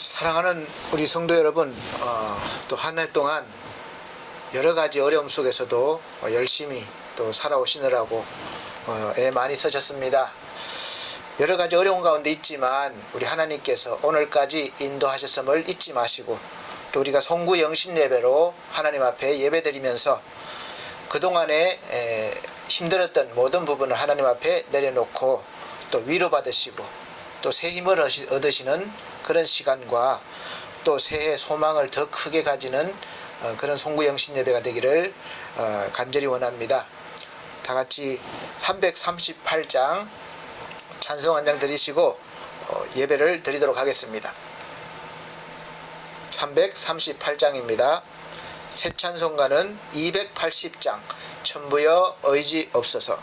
사랑하는 우리 성도 여러분, 또 한 해 동안 여러 가지 어려움 속에서도 열심히 또 살아오시느라고 애 많이 쓰셨습니다. 여러 가지 어려운 가운데 있지만 우리 하나님께서 오늘까지 인도하셨음을 잊지 마시고, 또 우리가 송구 영신 예배로 하나님 앞에 예배드리면서 그동안에 힘들었던 모든 부분을 하나님 앞에 내려놓고 또 위로받으시고 또 새 힘을 얻으시는 그런 시간과 또 새해 소망을 더 크게 가지는 그런 송구 영신 예배가 되기를 간절히 원합니다. 다 같이 338장 찬송 한 장 드리시고 예배를 드리도록 하겠습니다. 338장입니다. 새 찬송가는 280장 천부여 의지 없소서.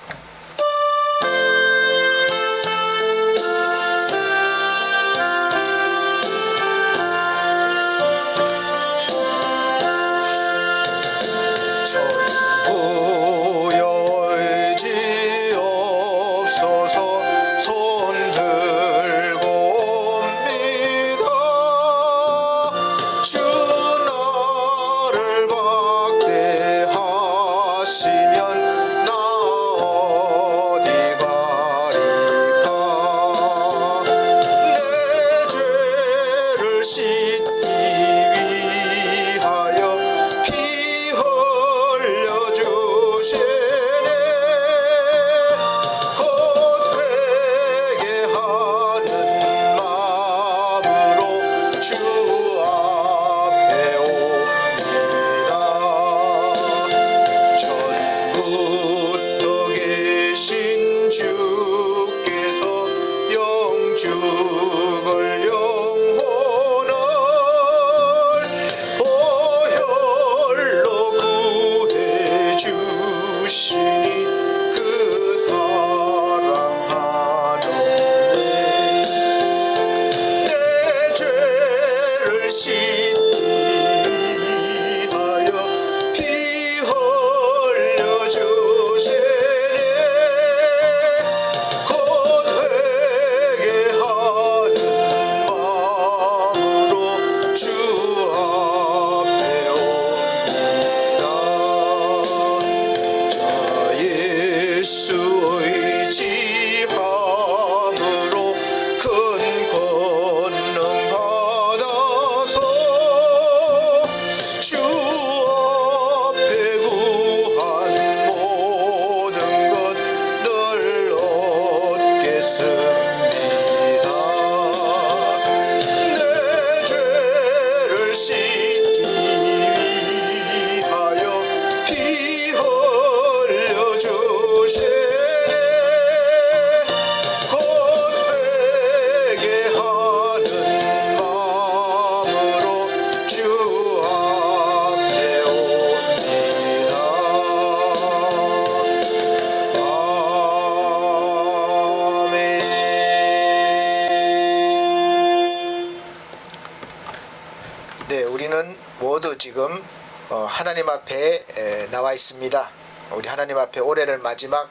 네, 우리는 모두 지금 하나님 앞에 나와 있습니다. 우리 하나님 앞에 올해 마지막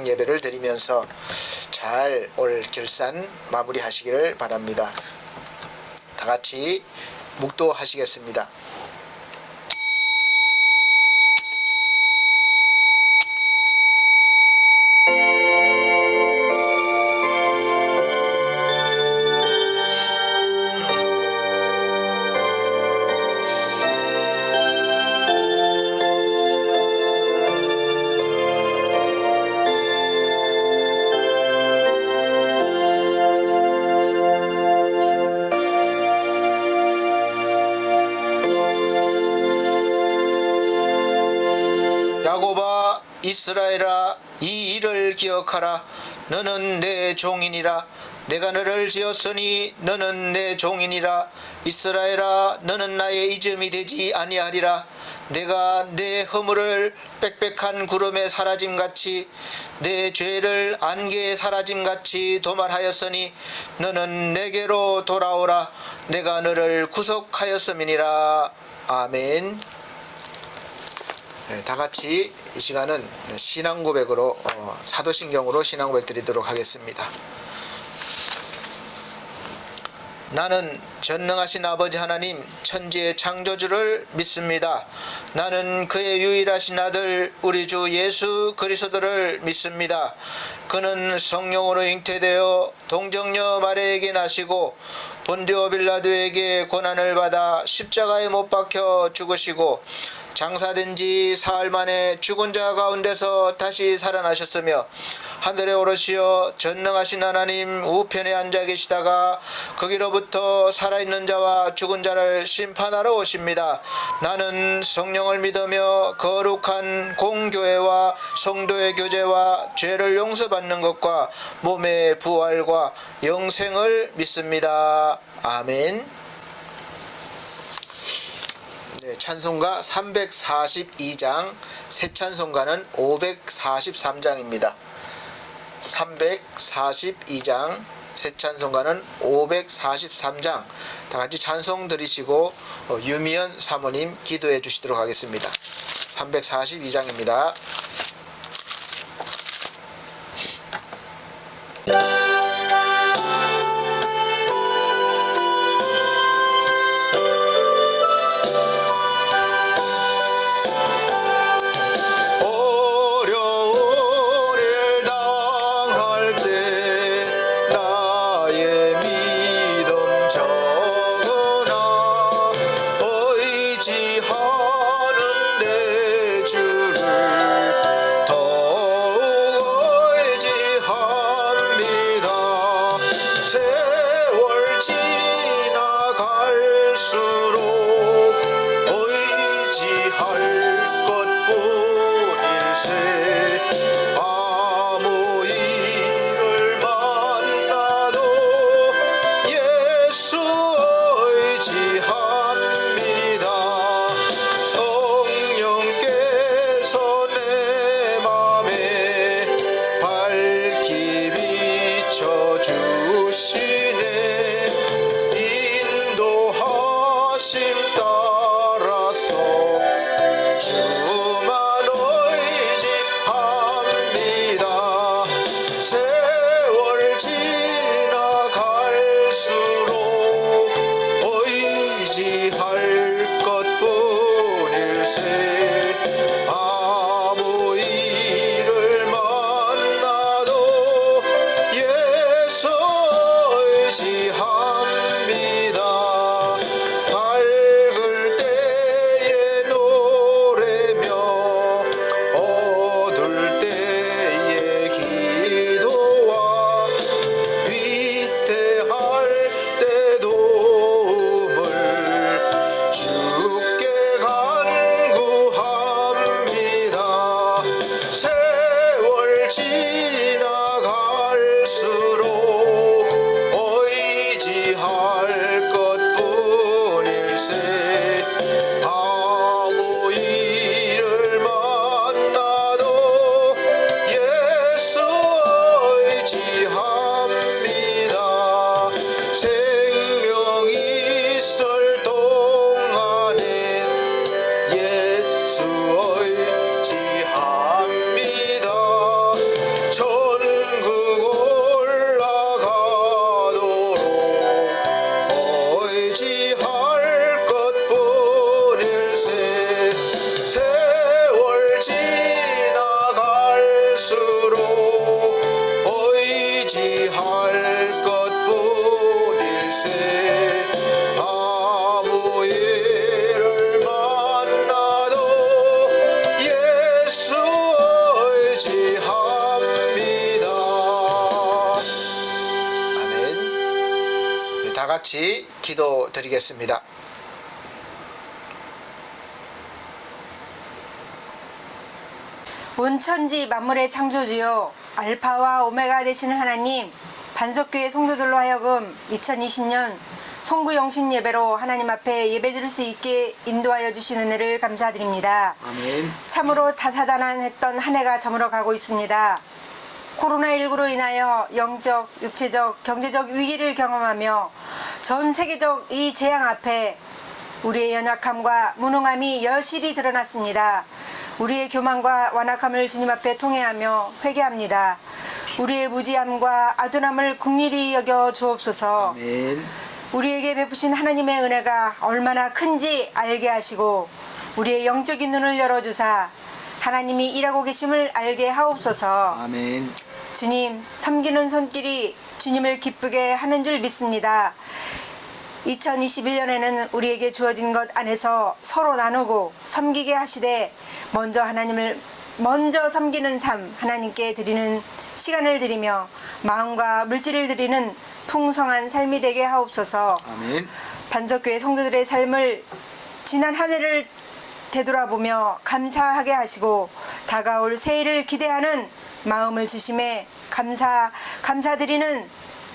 예배를 드리면서 잘 올 결산 마무리하시기를 바랍니다. 다 같이 묵도하시겠습니다. 야곱아, 이스라엘아, 이 일을 기억하라. 너는 내 종이니라. 내가 너를 지었으니 너는 내 종이니라. 이스라엘아, 너는 나의 이름이 되지 아니하리라. 내가 내 허물을 빽빽한 구름에 사라짐같이 내 죄를 안개에 사라짐같이 도말하였으니 너는 내게로 돌아오라. 내가 너를 구속하였음이니라. 아멘. 다 같이 이 시간은 신앙고백으로 사도신경으로 신앙고백 드리도록 하겠습니다. 나는 전능하신 아버지 하나님 천지의 창조주를 믿습니다. 나는 그의 유일하신 아들 우리 주 예수 그리스도를 믿습니다. 그는 성령으로 잉태되어 동정녀 마리아에게 나시고 본디오 빌라도에게 고난을 받아 십자가에 못 박혀 죽으시고 장사된 지 사흘 만에 죽은 자 가운데서 다시 살아나셨으며 하늘에 오르시어 전능하신 하나님 우편에 앉아 계시다가 거기로부터 살아있는 자와 죽은 자를 심판하러 오십니다. 나는 성령을 믿으며 거룩한 공교회와 성도의 교제와 죄를 용서받는 것과 몸의 부활과 영생을 믿습니다. 아멘. 네, 찬송가 342장, 새 찬송가는 543장입니다. 342장, 새 찬송가는 543장. 다 같이 찬송 드리시고 유미연 사모님 기도해 주시도록 하겠습니다. 342장입니다. 같이 기도 드리겠습니다. 온 천지 만물의 창조주요 알파와 오메가 되시는 하나님, 반석교회 성도들로 하여금 2020년 송구영신 예배로 하나님 앞에 예배드릴 수 있게 인도하여 주신 은혜를 감사드립니다. 아멘. 참으로 다사다난했던 한 해가 저물어 가고 있습니다. 코로나19로 인하여 영적, 육체적, 경제적 위기를 경험하며 전 세계적 이 재앙 앞에 우리의 연약함과 무능함이 여실히 드러났습니다. 우리의 교만과 완악함을 주님 앞에 통회하며 회개합니다. 우리의 무지함과 아둔함을 긍휼히 여겨 주옵소서. 아멘. 우리에게 베푸신 하나님의 은혜가 얼마나 큰지 알게 하시고 우리의 영적인 눈을 열어주사 하나님이 일하고 계심을 알게 하옵소서. 아멘. 주님, 섬기는 손길이 주님을 기쁘게 하는 줄 믿습니다. 2021년에는 우리에게 주어진 것 안에서 서로 나누고 섬기게 하시되 먼저 섬기는 삶, 하나님께 드리는 시간을 드리며 마음과 물질을 드리는 풍성한 삶이 되게 하옵소서. 아멘. 반석교회 성도들의 삶을 지난 한 해를 되돌아보며 감사하게 하시고 다가올 새해를 기대하는 마음을 주심에 감사드리는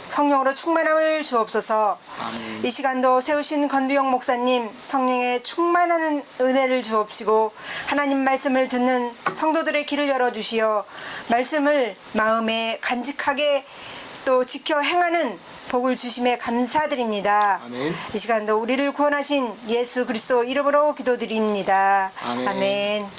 성령으로 충만함을 주옵소서. 아멘. 이 시간도 세우신 건두영 목사님 성령의 충만한 은혜를 주옵시고 하나님 말씀을 듣는 성도들의 길을 열어주시어 말씀을 마음에 간직하게 또 지켜 행하는 복을 주심에 감사드립니다. 아멘. 이 시간도 우리를 구원하신 예수 그리스도 이름으로 기도드립니다. 아멘. 아멘.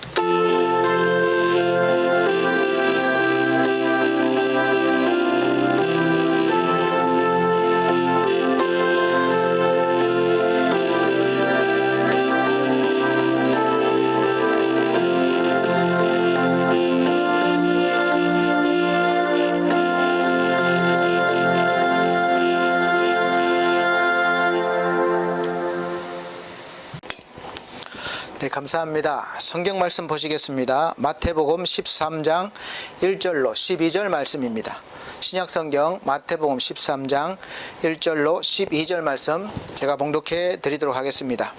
네, 감사합니다. 성경 말씀 보시겠습니다. 마태복음 13장 1절로 12절 말씀입니다. 신약성경 마태복음 13장 1절로 12절 말씀 제가 봉독해 드리도록 하겠습니다.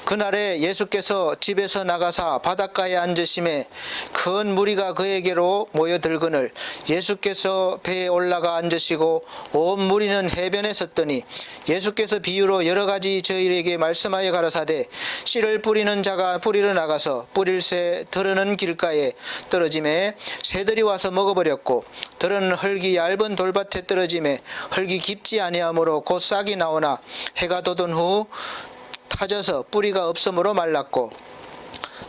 그날에 예수께서 집에서 나가사 바닷가에 앉으심에 큰 무리가 그에게로 모여들거늘 예수께서 배에 올라가 앉으시고 온 무리는 해변에 섰더니 예수께서 비유로 여러 가지 저희에게 말씀하여 가라사대 씨를 뿌리는 자가 뿌리러 나가서 뿌릴새 들으는 길가에 떨어짐에 새들이 와서 먹어버렸고 들은 흙이 얇은 돌밭에 떨어짐에 흙이 깊지 아니하므로 곧 싹이 나오나 해가 돋은 후 타져서 뿌리가 없으므로 말랐고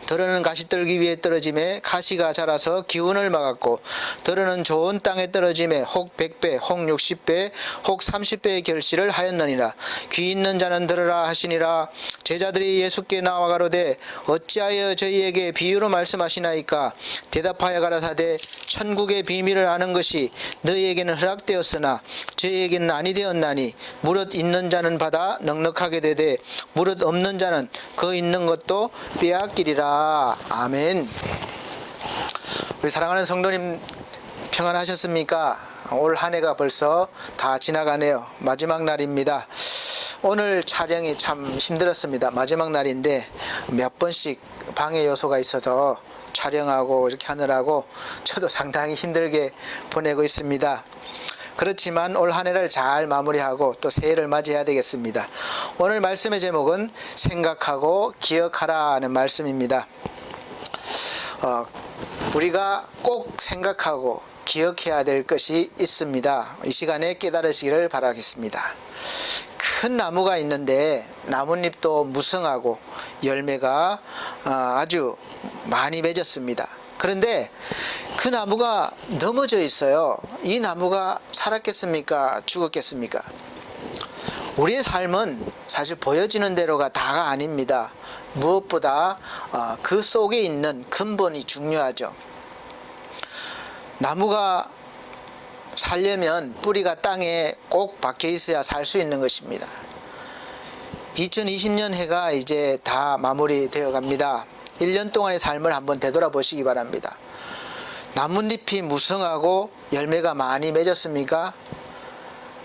더러는 가시떨기 위에 떨어짐에 가시가 자라서 기운을 막았고 더러는 좋은 땅에 떨어짐에 혹 100배 혹 60배 혹 30배의 결실을 하였느니라. 귀 있는 자는 들으라 하시니라. 제자들이 예수께 나와 가로되 어찌하여 저희에게 비유로 말씀하시나이까. 대답하여 가라사대 천국의 비밀을 아는 것이 너희에게는 허락되었으나 저희에게는 아니 되었나니 무릇 있는 자는 받아 넉넉하게 되되 무릇 없는 자는 그 있는 것도 빼앗기리라. 아멘. 우리 사랑하는 성도님 평안하셨습니까? 올 한 해가 벌써 다 지나가네요. 마지막 날입니다. 오늘 촬영이 참 힘들었습니다. 마지막 날인데 몇 번씩 방해 요소가 있어서 촬영하고 이렇게 하느라고 저도 상당히 힘들게 보내고 있습니다. 그렇지만 올 한 해를 잘 마무리하고 또 새해를 맞이해야 되겠습니다. 오늘 말씀의 제목은 생각하고 기억하라는 말씀입니다. 우리가 꼭 생각하고 기억해야 될 것이 있습니다. 이 시간에 깨달으시기를 바라겠습니다. 큰 나무가 있는데 나뭇잎도 무성하고 열매가 아주 많이 맺었습니다. 그런데 그 나무가 넘어져 있어요. 이 나무가 살았겠습니까? 죽었겠습니까? 우리의 삶은 사실 보여지는 대로가 다가 아닙니다. 무엇보다 그 속에 있는 근본이 중요하죠. 나무가 살려면 뿌리가 땅에 꼭 박혀 있어야 살 수 있는 것입니다. 2020년 해가 이제 다 마무리되어 갑니다. 1년 동안의 삶을 한번 되돌아보시기 바랍니다. 나뭇잎이 무성하고 열매가 많이 맺었습니까?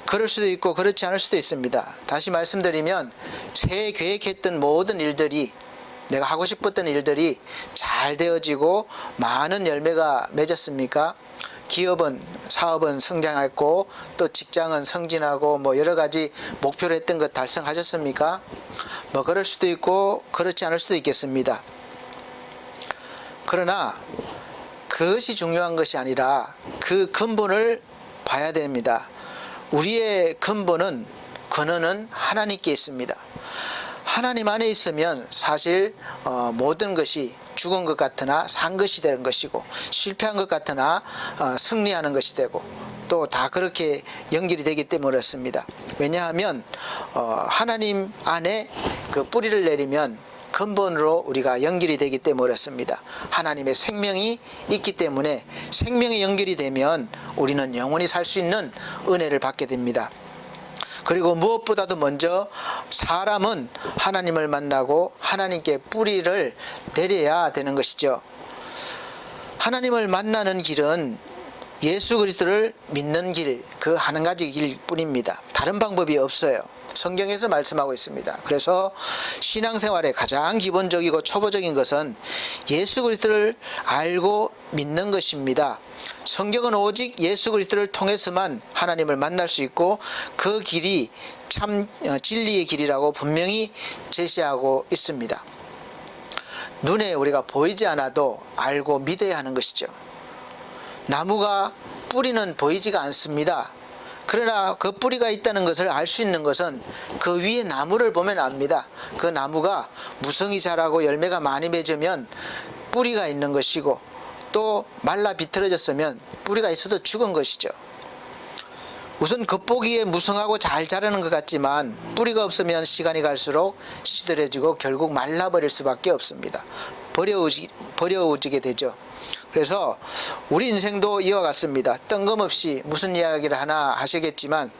그럴 수도 있고 그렇지 않을 수도 있습니다. 다시 말씀드리면 새해 계획했던 모든 일들이 내가 하고 싶었던 일들이 잘 되어지고 많은 열매가 맺었습니까? 기업은 사업은 성장했고 또 직장은 승진하고 뭐 여러 가지 목표로 했던 것 달성하셨습니까? 뭐 그럴 수도 있고 그렇지 않을 수도 있겠습니다. 그러나 그것이 중요한 것이 아니라 그 근본을 봐야 됩니다. 우리의 근본은 근원은 하나님께 있습니다. 하나님 안에 있으면 사실 모든 것이 죽은 것 같으나 산 것이 되는 것이고 실패한 것 같으나 승리하는 것이 되고 또 다 그렇게 연결이 되기 때문에 그렇습니다. 왜냐하면 하나님 안에 그 뿌리를 내리면 근본으로 우리가 연결이 되기 때문에 그렇습니다. 하나님의 생명이 있기 때문에 생명이 연결이 되면 우리는 영원히 살 수 있는 은혜를 받게 됩니다. 그리고 무엇보다도 먼저 사람은 하나님을 만나고 하나님께 뿌리를 내려야 되는 것이죠. 하나님을 만나는 길은 예수 그리스도를 믿는 길, 그 한 가지 길 뿐입니다. 다른 방법이 없어요. 성경에서 말씀하고 있습니다. 그래서 신앙생활의 가장 기본적이고 초보적인 것은 예수 그리스도를 알고 믿는 것입니다. 성경은 오직 예수 그리스도를 통해서만 하나님을 만날 수 있고 그 길이 참 진리의 길이라고 분명히 제시하고 있습니다. 눈에 우리가 보이지 않아도 알고 믿어야 하는 것이죠. 나무가 뿌리는 보이지가 않습니다. 그러나 그 뿌리가 있다는 것을 알 수 있는 것은 그 위에 나무를 보면 압니다. 그 나무가 무성이 자라고 열매가 많이 맺으면 뿌리가 있는 것이고 또 말라 비틀어졌으면 뿌리가 있어도 죽은 것이죠. 우선 겉보기에 무성하고 잘 자라는 것 같지만 뿌리가 없으면 시간이 갈수록 시들해지고 결국 말라버릴 수밖에 없습니다. 버려지게 되죠. 그래서 우리 인생도 이와 같습니다. 뜬금없이 무슨 이야기를 하나 하시겠지만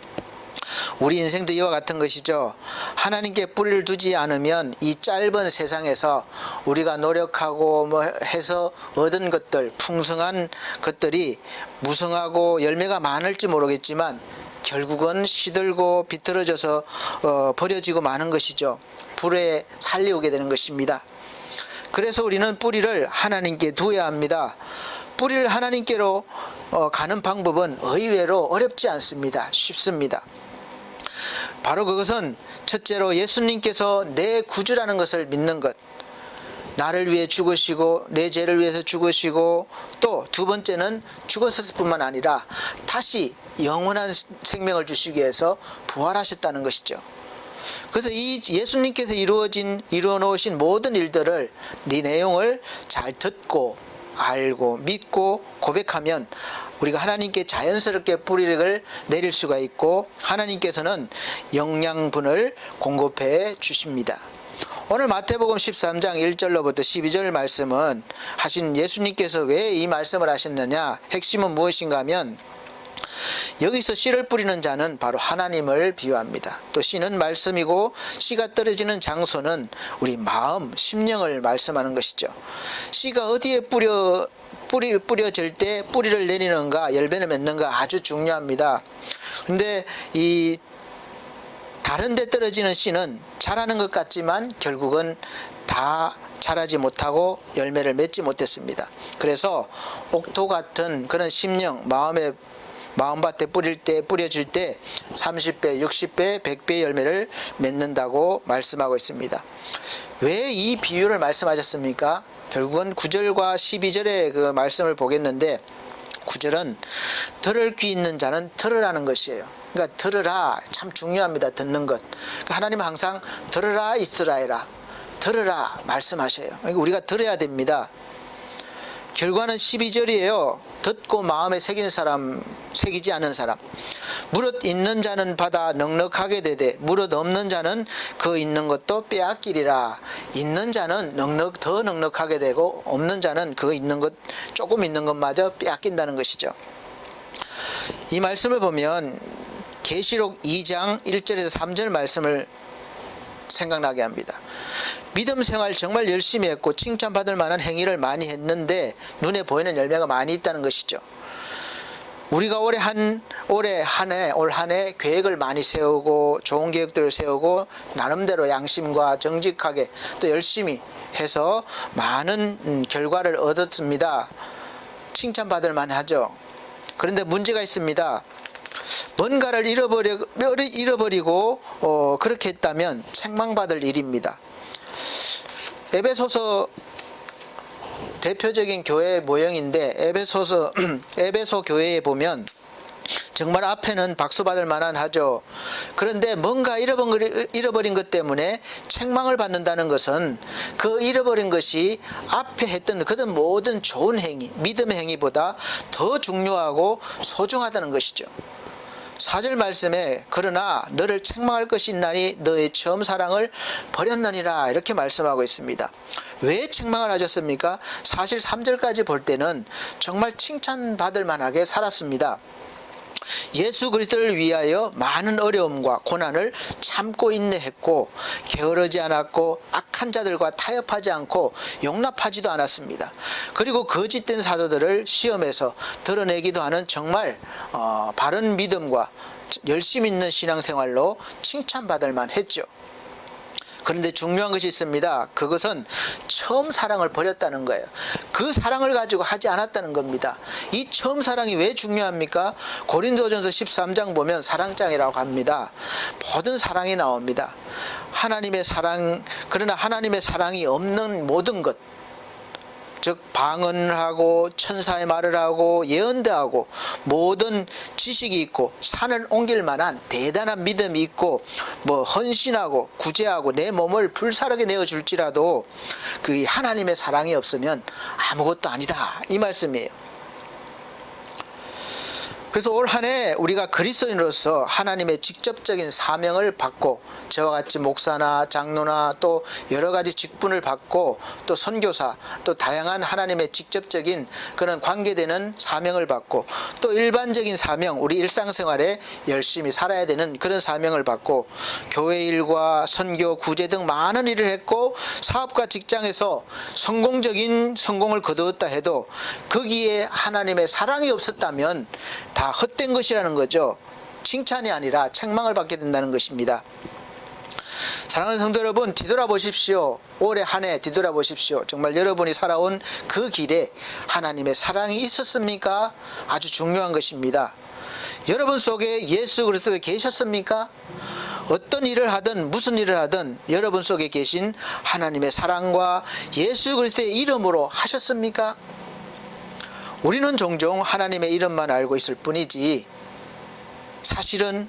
우리 인생도 이와 같은 것이죠. 하나님께 뿌리를 두지 않으면 이 짧은 세상에서 우리가 노력하고 해서 얻은 것들, 풍성한 것들이 무성하고 열매가 많을지 모르겠지만 결국은 시들고 비틀어져서 버려지고 마는 것이죠. 불에 살려오게 되는 것입니다. 그래서 우리는 뿌리를 하나님께 두어야 합니다. 뿌리를 하나님께로 가는 방법은 의외로 어렵지 않습니다. 쉽습니다. 바로 그것은 첫째로 예수님께서 내 구주라는 것을 믿는 것, 나를 위해 죽으시고 내 죄를 위해서 죽으시고 또 두 번째는 죽었을 뿐만 아니라 다시 영원한 생명을 주시기 위해서 부활하셨다는 것이죠. 그래서 이 예수님께서 이루어 놓으신 모든 일들을 이 내용을 잘 듣고 알고 믿고 고백하면 우리가 하나님께 자연스럽게 뿌리를 내릴 수가 있고 하나님께서는 영양분을 공급해 주십니다. 오늘 마태복음 13장 1절로부터 12절 말씀은 하신 예수님께서 왜 이 말씀을 하셨느냐, 핵심은 무엇인가 하면 여기서 씨를 뿌리는 자는 바로 하나님을 비유합니다. 또 씨는 말씀이고 씨가 떨어지는 장소는 우리 마음, 심령을 말씀하는 것이죠. 씨가 어디에 뿌려질 때 뿌리를 내리는가, 열매를 맺는가 아주 중요합니다. 그런데 이 다른 데 떨어지는 씨는 자라는 것 같지만 결국은 다 자라지 못하고 열매를 맺지 못했습니다. 그래서 옥토 같은 그런 심령, 마음밭에 뿌려질 때 30배, 60배, 100배의 열매를 맺는다고 말씀하고 있습니다. 왜 이 비유를 말씀하셨습니까? 결국은 9절과 12절의 그 말씀을 보겠는데 9절은 들을 귀 있는 자는 들으라는 것이에요. 그러니까 들으라, 참 중요합니다. 듣는 것. 그러니까 하나님은 항상 들으라 이스라엘아, 들으라 말씀하셔요. 그러니까 우리가 들어야 됩니다. 결과는 12절이에요. 듣고 마음에 새긴 사람, 새기지 않은 사람. 무릇 있는 자는 받아 넉넉하게 되되 무릇 없는 자는 그 있는 것도 빼앗기리라. 있는 자는 더 넉넉하게 되고 없는 자는 그 있는 것, 조금 있는 것마저 빼앗긴다는 것이죠. 이 말씀을 보면 계시록 2장 1절에서 3절 말씀을 생각나게 합니다. 믿음 생활 정말 열심히 했고 칭찬받을 만한 행위를 많이 했는데 눈에 보이는 열매가 많이 있다는 것이죠. 우리가 올 한 해 계획을 많이 세우고 좋은 계획들을 세우고 나름대로 양심과 정직하게 또 열심히 해서 많은 결과를 얻었습니다. 칭찬받을 만하죠. 그런데 문제가 있습니다. 뭔가를 잃어버리고 그렇게 했다면 책망받을 일입니다. 에베소서 대표적인 교회 모형인데 에베소 교회에 보면 정말 앞에는 박수 받을 만한 하죠. 그런데 뭔가 잃어버린 것 때문에 책망을 받는다는 것은 그 잃어버린 것이 앞에 했던 그런 모든 좋은 행위, 믿음의 행위보다 더 중요하고 소중하다는 것이죠. 4절 말씀에 그러나 너를 책망할 것이 있나니 너의 처음 사랑을 버렸느니라 이렇게 말씀하고 있습니다. 왜 책망을 하셨습니까? 사실 3절까지 볼 때는 정말 칭찬받을 만하게 살았습니다. 예수 그리스도를 위하여 많은 어려움과 고난을 참고 인내했고 게으르지 않았고 악한 자들과 타협하지 않고 용납하지도 않았습니다. 그리고 거짓된 사도들을 시험에서 드러내기도 하는 정말 바른 믿음과 열심 있는 신앙생활로 칭찬받을 만했죠. 그런데 중요한 것이 있습니다. 그것은 처음 사랑을 버렸다는 거예요. 그 사랑을 가지고 하지 않았다는 겁니다. 이 처음 사랑이 왜 중요합니까? 고린도전서 13장 보면 사랑장이라고 합니다. 모든 사랑이 나옵니다. 하나님의 사랑, 그러나 하나님의 사랑이 없는 모든 것, 즉 방언을 하고 천사의 말을 하고 예언도 하고 모든 지식이 있고 산을 옮길 만한 대단한 믿음이 있고 뭐 헌신하고 구제하고 내 몸을 불사르게 내어줄지라도 그 하나님의 사랑이 없으면 아무것도 아니다 이 말씀이에요. 그래서 올 한 해 우리가 그리스도인으로서 하나님의 직접적인 사명을 받고 저와 같이 목사나 장로나 또 여러 가지 직분을 받고 또 선교사 또 다양한 하나님의 직접적인 그런 관계되는 사명을 받고 또 일반적인 사명 우리 일상생활에 열심히 살아야 되는 그런 사명을 받고 교회 일과 선교 구제 등 많은 일을 했고 사업과 직장에서 성공적인 성공을 거두었다 해도 거기에 하나님의 사랑이 없었다면 다 헛된 것이라는 거죠. 칭찬이 아니라 책망을 받게 된다는 것입니다. 사랑하는 성도 여러분, 뒤돌아보십시오. 올해 한 해 뒤돌아보십시오. 정말 여러분이 살아온 그 길에 하나님의 사랑이 있었습니까? 아주 중요한 것입니다. 여러분 속에 예수 그리스도가 계셨습니까? 어떤 일을 하든 무슨 일을 하든 여러분 속에 계신 하나님의 사랑과 예수 그리스도의 이름으로 하셨습니까? 우리는 종종 하나님의 이름만 알고 있을 뿐이지 사실은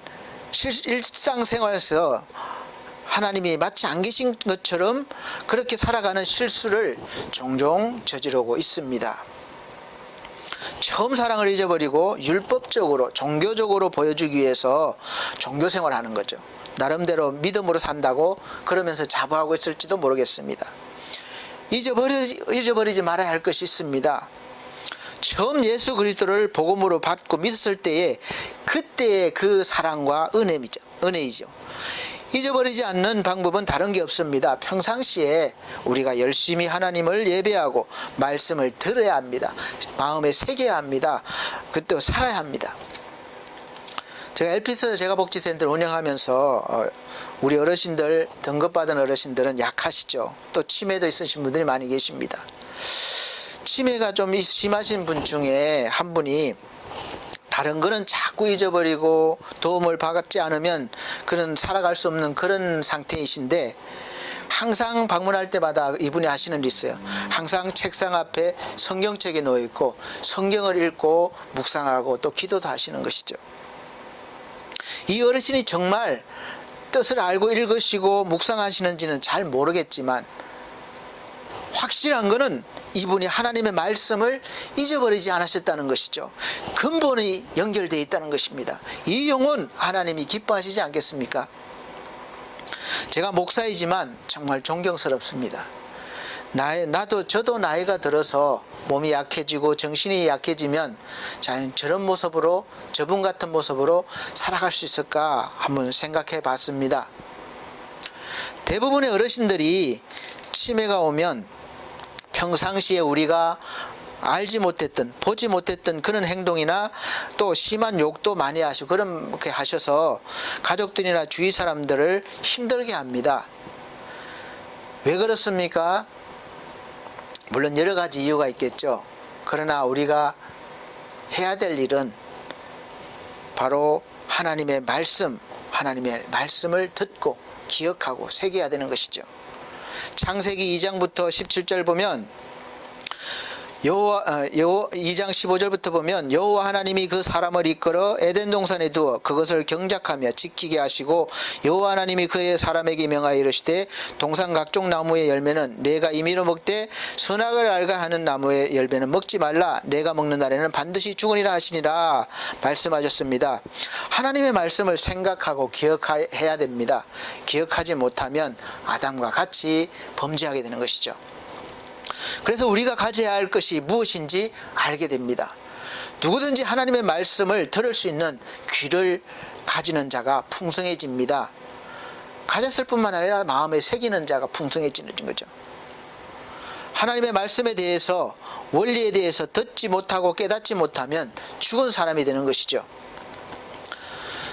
일상생활에서 하나님이 마치 안 계신 것처럼 그렇게 살아가는 실수를 종종 저지르고 있습니다. 처음 사랑을 잊어버리고 율법적으로 종교적으로 보여주기 위해서 종교생활을 하는 거죠. 나름대로 믿음으로 산다고 그러면서 자부하고 있을지도 모르겠습니다. 잊어버리지 말아야 할 것이 있습니다. 처음 예수 그리스도를 복음으로 받고 믿었을 때에 그때의 그 사랑과 은혜이죠. 잊어버리지 않는 방법은 다른 게 없습니다. 평상시에 우리가 열심히 하나님을 예배하고 말씀을 들어야 합니다. 마음에 새겨야 합니다. 그때 살아야 합니다. 제가 엘피스 제가복지센터를 운영하면서 우리 어르신들 등급받은 어르신들은 약하시죠. 또 치매도 있으신 분들이 많이 계십니다. 치매가 좀 심하신 분 중에 한 분이 다른 거는 자꾸 잊어버리고 도움을 받지 않으면 그는 살아갈 수 없는 그런 상태이신데 항상 방문할 때마다 이분이 하시는 일이 있어요. 항상 책상 앞에 성경책이 놓여 있고 성경을 읽고 묵상하고 또 기도도 하시는 것이죠. 이 어르신이 정말 뜻을 알고 읽으시고 묵상하시는지는 잘 모르겠지만 확실한 것은 이분이 하나님의 말씀을 잊어버리지 않으셨다는 것이죠. 근본이 연결되어 있다는 것입니다. 이 영혼 하나님이 기뻐하시지 않겠습니까? 제가 목사이지만 정말 존경스럽습니다. 저도 나이가 들어서 몸이 약해지고 정신이 약해지면 저런 모습으로 저분 같은 모습으로 살아갈 수 있을까 한번 생각해 봤습니다. 대부분의 어르신들이 치매가 오면 평상시에 우리가 알지 못했던 보지 못했던 그런 행동이나 또 심한 욕도 많이 하시고 그렇게 하셔서 가족들이나 주위 사람들을 힘들게 합니다. 왜 그렇습니까? 물론 여러 가지 이유가 있겠죠. 그러나 우리가 해야 될 일은 바로 하나님의 말씀을 듣고 기억하고 새겨야 되는 것이죠. 창세기 2장부터 17절 보면 2장 15절부터 보면 여호와 하나님이 그 사람을 이끌어 에덴 동산에 두어 그것을 경작하며 지키게 하시고 여호와 하나님이 그의 사람에게 명하여 이르시되 동산 각종 나무의 열매는 내가 임의로 먹되 선악을 알가 하는 나무의 열매는 먹지 말라. 내가 먹는 날에는 반드시 죽으리라 하시니라 말씀하셨습니다. 하나님의 말씀을 생각하고 기억해야 됩니다. 기억하지 못하면 아담과 같이 범죄하게 되는 것이죠. 그래서 우리가 가져야 할 것이 무엇인지 알게 됩니다. 누구든지 하나님의 말씀을 들을 수 있는 귀를 가지는 자가 풍성해집니다. 가졌을 뿐만 아니라 마음에 새기는 자가 풍성해지는 거죠. 하나님의 말씀에 대해서, 원리에 대해서 듣지 못하고 깨닫지 못하면 죽은 사람이 되는 것이죠.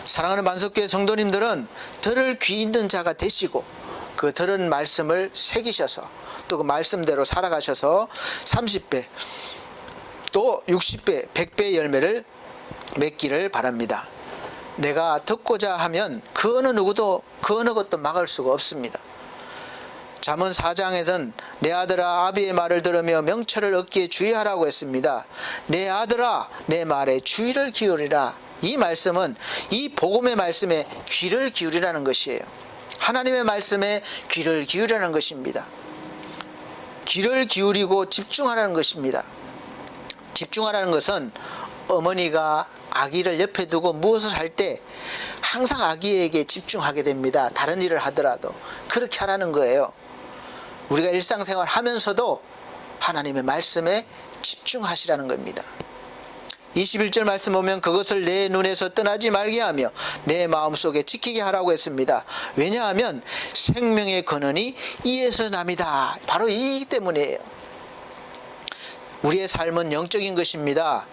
사랑하는 만석교회 성도님들은 들을 귀 있는 자가 되시고 그 들은 말씀을 새기셔서 또 그 말씀대로 살아가셔서 30배 또 60배 100배의 열매를 맺기를 바랍니다. 내가 듣고자 하면 그 어느 누구도 그 어느 것도 막을 수가 없습니다. 잠언 4장에서는 내 아들아 아비의 말을 들으며 명철을 얻기에 주의하라고 했습니다. 내 아들아 내 말에 주의를 기울이라. 이 말씀은 이 복음의 말씀에 귀를 기울이라는 것이에요. 하나님의 말씀에 귀를 기울이라는 것입니다. 귀를 기울이고 집중하라는 것입니다. 집중하라는 것은 어머니가 아기를 옆에 두고 무엇을 할 때 항상 아기에게 집중하게 됩니다. 다른 일을 하더라도 그렇게 하라는 거예요. 우리가 일상생활 하면서도 하나님의 말씀에 집중하시라는 겁니다. 21절 말씀 보면 그것을 내 눈에서 떠나지 말게 하며 내 마음속에 지키게 하라고 했습니다. 왜냐하면 생명의 근원이 이에서 남이다. 바로 이 때문이에요. 우리의 삶은 영적인 것입니다.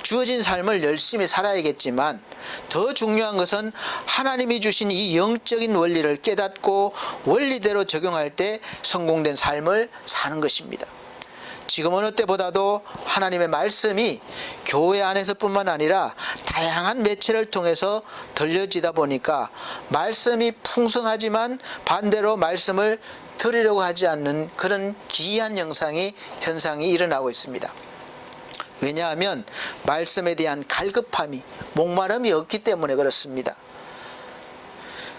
주어진 삶을 열심히 살아야겠지만 더 중요한 것은 하나님이 주신 이 영적인 원리를 깨닫고 원리대로 적용할 때 성공된 삶을 사는 것입니다. 지금 어느 때보다도 하나님의 말씀이 교회 안에서뿐만 아니라 다양한 매체를 통해서 들려지다 보니까 말씀이 풍성하지만 반대로 말씀을 들으려고 하지 않는 그런 기이한 현상이 일어나고 있습니다. 왜냐하면 말씀에 대한 갈급함이, 목마름이 없기 때문에 그렇습니다.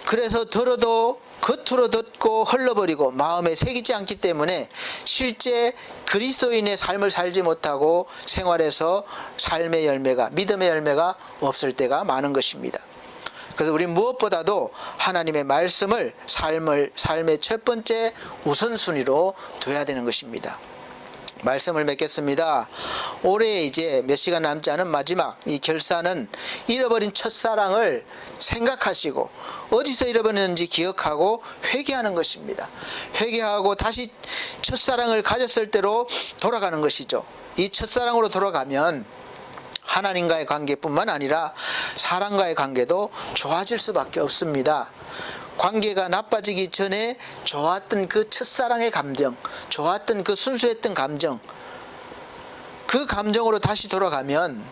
그래서 들어도 겉으로 듣고 흘러버리고 마음에 새기지 않기 때문에 실제 그리스도인의 삶을 살지 못하고 생활에서 삶의 열매가, 믿음의 열매가 없을 때가 많은 것입니다. 그래서 우리 무엇보다도 하나님의 말씀을 삶의 첫 번째 우선순위로 둬야 되는 것입니다. 말씀을 맺겠습니다. 올해 이제 몇 시간 남지 않은 마지막 이 결산은 잃어버린 첫사랑을 생각하시고 어디서 잃어버렸는지 기억하고 회개하는 것입니다. 회개하고 다시 첫사랑을 가졌을 때로 돌아가는 것이죠. 이 첫사랑으로 돌아가면 하나님과의 관계뿐만 아니라 사람과의 관계도 좋아질 수밖에 없습니다. 관계가 나빠지기 전에 좋았던 그 첫사랑의 감정, 좋았던 그 순수했던 감정, 그 감정으로 다시 돌아가면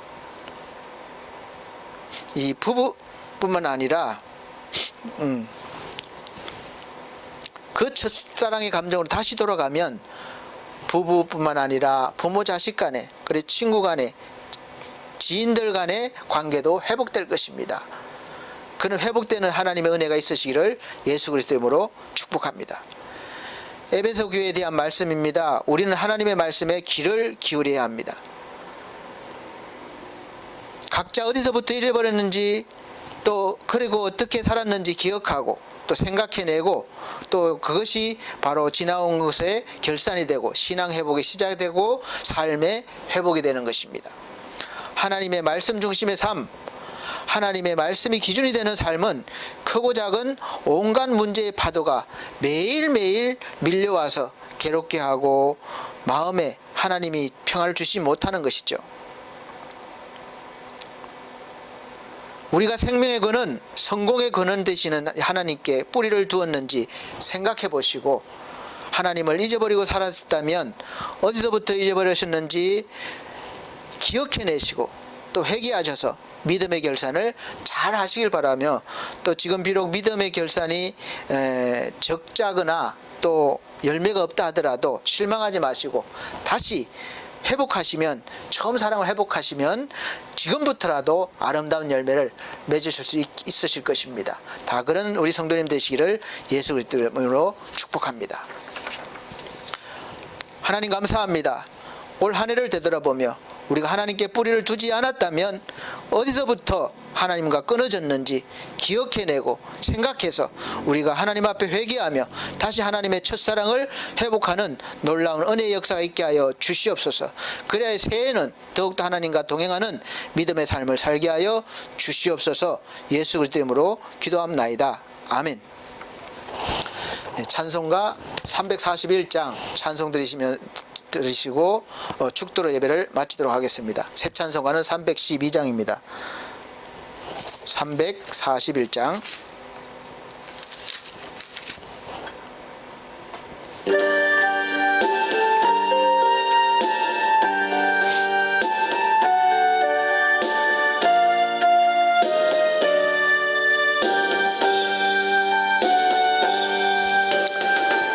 이 부부뿐만 아니라 그 첫사랑의 감정으로 다시 돌아가면 부부뿐만 아니라 부모 자식 간에, 그리고 친구 간에, 지인들 간의 관계도 회복될 것입니다. 그는 회복되는 하나님의 은혜가 있으시기를 예수 그리스도의 이름으로 축복합니다. 에베소 교회에 대한 말씀입니다. 우리는 하나님의 말씀에 귀를 기울여야 합니다. 각자 어디서부터 잃어버렸는지 또 그리고 어떻게 살았는지 기억하고 또 생각해내고 또 그것이 바로 지나온 것의 결산이 되고 신앙 회복이 시작되고 삶의 회복이 되는 것입니다. 하나님의 말씀 중심의 삶, 하나님의 말씀이 기준이 되는 삶은 크고 작은 온갖 문제의 파도가 매일매일 밀려와서 괴롭게 하고 마음에 하나님이 평화를 주시지 못하는 것이죠. 우리가 생명의 근원, 성공의 근원 되시는 하나님께 뿌리를 두었는지 생각해 보시고 하나님을 잊어버리고 살았다면 어디서부터 잊어버리셨는지 기억해내시고 또 회개하셔서 믿음의 결산을 잘 하시길 바라며 또 지금 비록 믿음의 결산이 적자거나 또 열매가 없다 하더라도 실망하지 마시고 다시 회복하시면, 처음 사랑을 회복하시면 지금부터라도 아름다운 열매를 맺으실 수 있으실 것입니다. 다 그런 우리 성도님 되시기를 예수 그리스도의 이름으로 축복합니다. 하나님 감사합니다. 올 한 해를 되돌아보며 우리가 하나님께 뿌리를 두지 않았다면 어디서부터 하나님과 끊어졌는지 기억해내고 생각해서 우리가 하나님 앞에 회개하며 다시 하나님의 첫사랑을 회복하는 놀라운 은혜의 역사가 있게 하여 주시옵소서. 그래야 새해에는 더욱더 하나님과 동행하는 믿음의 삶을 살게 하여 주시옵소서. 예수 그리스도의 이름으로 기도합나이다. 아멘. 찬송가 341장 찬송 들으시고 축도로 예배를 마치도록 하겠습니다. 새 찬송가는 312장입니다. 341장.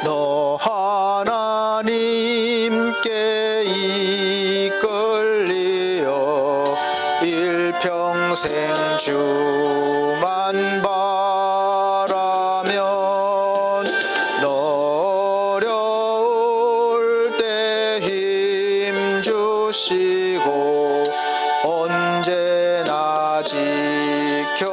너 하나님께 이끌리어 일평생 주만 바라면 너 어려울 때 힘 주시고 언제나 지켜주시리.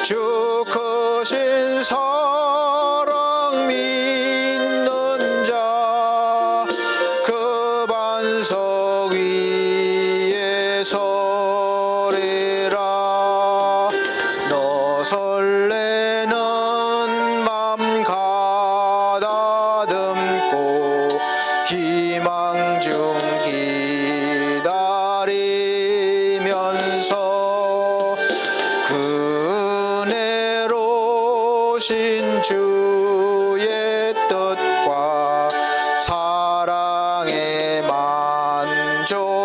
주 크신 사랑 믿는 자 그 반석 위에 서리라. 너 설레는 맘 가다듬고 희망 중 기다리면서 신 주의 뜻과 사랑에 만족하여라.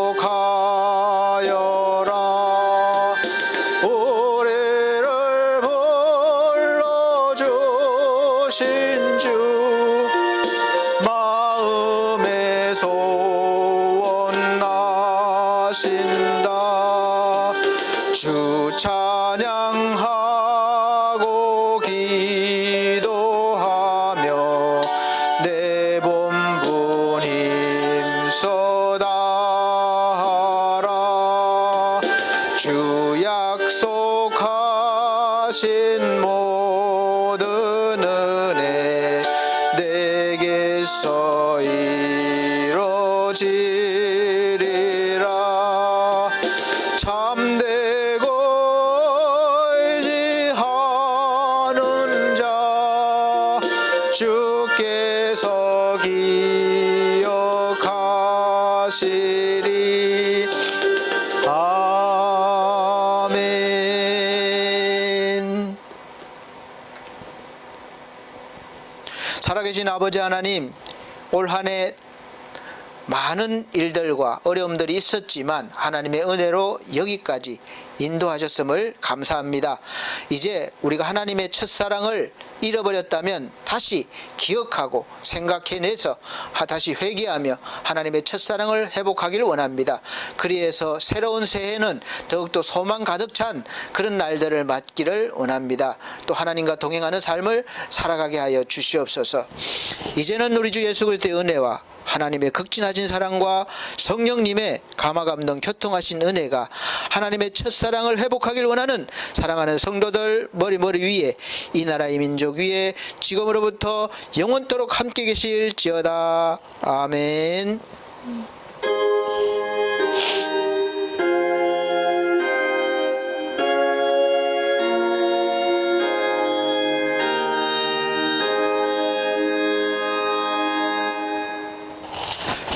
우리를 불러주신 주 마음에 소원하신다. 주 찬양하고 기도하며 내 본분 힘써 다하라. 주 약속하신 모든 은혜 내게서 이루어지리라. 참되고 의지하는 자 주께서 기억하시리. 아멘. 살아계신 아버지 하나님, 올 한 해 많은 일들과 어려움들이 있었지만 하나님의 은혜로 여기까지 인도하셨음을 감사합니다. 이제 우리가 하나님의 첫사랑을 잃어버렸다면 다시 기억하고 생각해내서 다시 회개하며 하나님의 첫사랑을 회복하기를 원합니다. 그리해서 새로운 새해는 더욱더 소망 가득 찬 그런 날들을 맞기를 원합니다. 또 하나님과 동행하는 삶을 살아가게 하여 주시옵소서. 이제는 우리 주 예수 그리스도의 은혜와 하나님의 극진하신 사랑과 성령님의 감화감동 교통하신 은혜가 하나님의 첫사랑을 회복하길 원하는 사랑하는 성도들 머리 위에 이 나라의 민족 위에 지금으로부터 영원토록 함께 계실지어다. 아멘.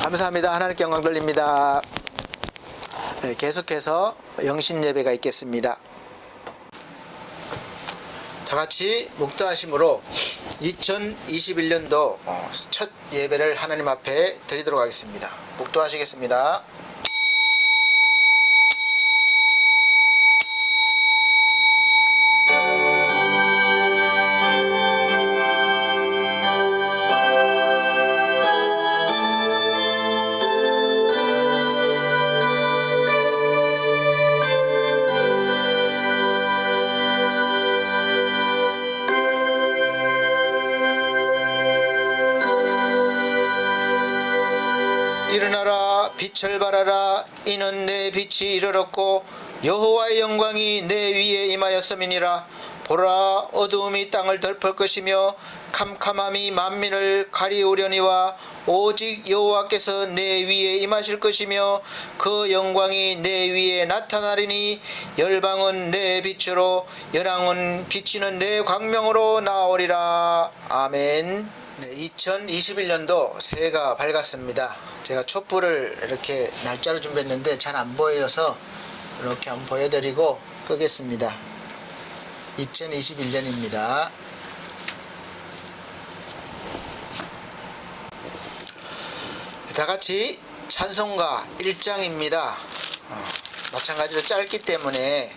감사합니다. 하나님께 영광 돌립니다. 계속해서 영신 예배가 있겠습니다. 다 같이 묵도하심으로 2021년도 첫 예배를 하나님 앞에 드리도록 하겠습니다. 묵도하시겠습니다. 빛을 발하라. 이는 내 빛이 이르렀고 여호와의 영광이 내 위에 임하였음이니라. 보라, 어두움이 땅을 덮을 것이며 캄캄함이 만민을 가리우려니와 오직 여호와께서 내 위에 임하실 것이며 그 영광이 내 위에 나타나리니 열방은 내 빛으로 연왕은 비치는 내 광명으로 나오리라. 아멘. 2021년도 새해가 밝았습니다. 제가 촛불을 이렇게 날짜로 준비했는데 잘 안 보여서 이렇게 한번 보여드리고 끄겠습니다. 2021년입니다. 다같이 찬송가 1장입니다. 마찬가지로 짧기 때문에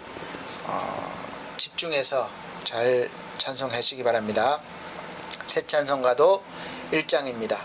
집중해서 잘 찬송하시기 바랍니다. 새 찬송가도 1장입니다.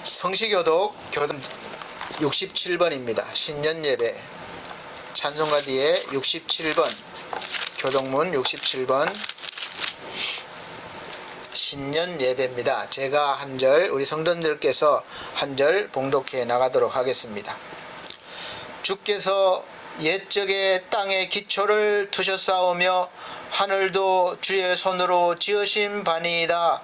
성시교독 교동 67번입니다. 신년 예배 찬송가 뒤에 67번 교동문 67번 신년 예배입니다. 제가 한 절, 우리 성도님들께서 한 절 봉독해 나가도록 하겠습니다. 주께서 옛적에 땅에 기초를 두셨사오며 하늘도 주의 손으로 지으신 바니이다.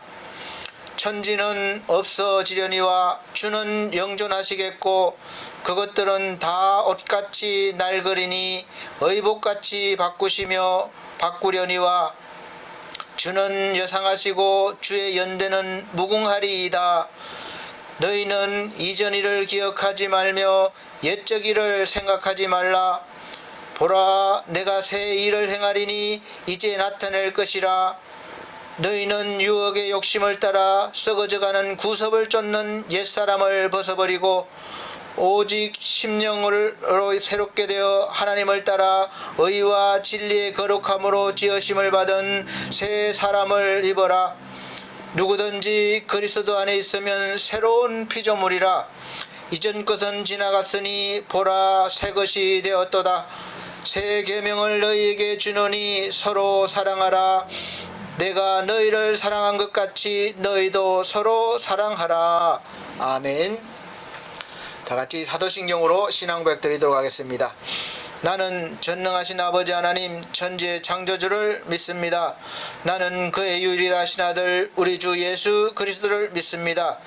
천지는 없어지려니와 주는 영존하시겠고 그것들은 다 옷같이 낡으리니 의복같이 바꾸시며 바꾸려니와 주는 여상하시고 주의 연대는 무궁하리이다. 너희는 이전 일을 기억하지 말며 옛적 일을 생각하지 말라. 보라, 내가 새 일을 행하리니 이제 나타낼 것이라. 너희는 유혹의 욕심을 따라 썩어져가는 구섭을 쫓는 옛사람을 벗어버리고 오직 심령으로 새롭게 되어 하나님을 따라 의와 진리의 거룩함으로 지으심을 받은 새 사람을 입어라. 누구든지 그리스도 안에 있으면 새로운 피조물이라. 이전 것은 지나갔으니 보라, 새 것이 되었도다. 새 계명을 너희에게 주노니 서로 사랑하라. 내가 너희를 사랑한 것 같이 너희도 서로 사랑하라. 아멘. 다같이 사도신경으로 신앙고백 드리도록 하겠습니다. 나는 전능하신 아버지 하나님 천지의 창조주를 믿습니다. 나는 그의 유일하신 아들 우리 주 예수 그리스도를 믿습니다.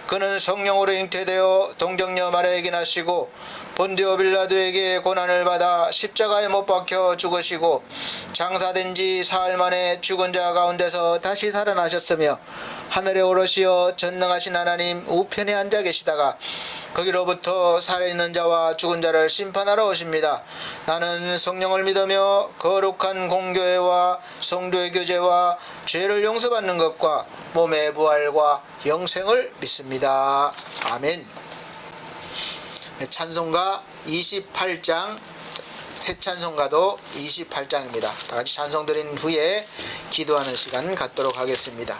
그는 성령으로 잉태되어 동정녀 마리아에게 나시고 본디오 빌라도에게 고난을 받아 십자가에 못 박혀 죽으시고 장사된 지 사흘 만에 죽은 자 가운데서 다시 살아나셨으며 하늘에 오르시어 전능하신 하나님 우편에 앉아 계시다가 거기로부터 살아있는 자와 죽은 자를 심판하러 오십니다. 나는 성령을 믿으며 거룩한 공교회와 성도의 교제와 죄를 용서받는 것과 몸의 부활과 영생을 믿습니다. 아멘. 찬송가 28장, 새 찬송가도 28장입니다. 다같이 찬송 드린 후에 기도하는 시간 갖도록 하겠습니다.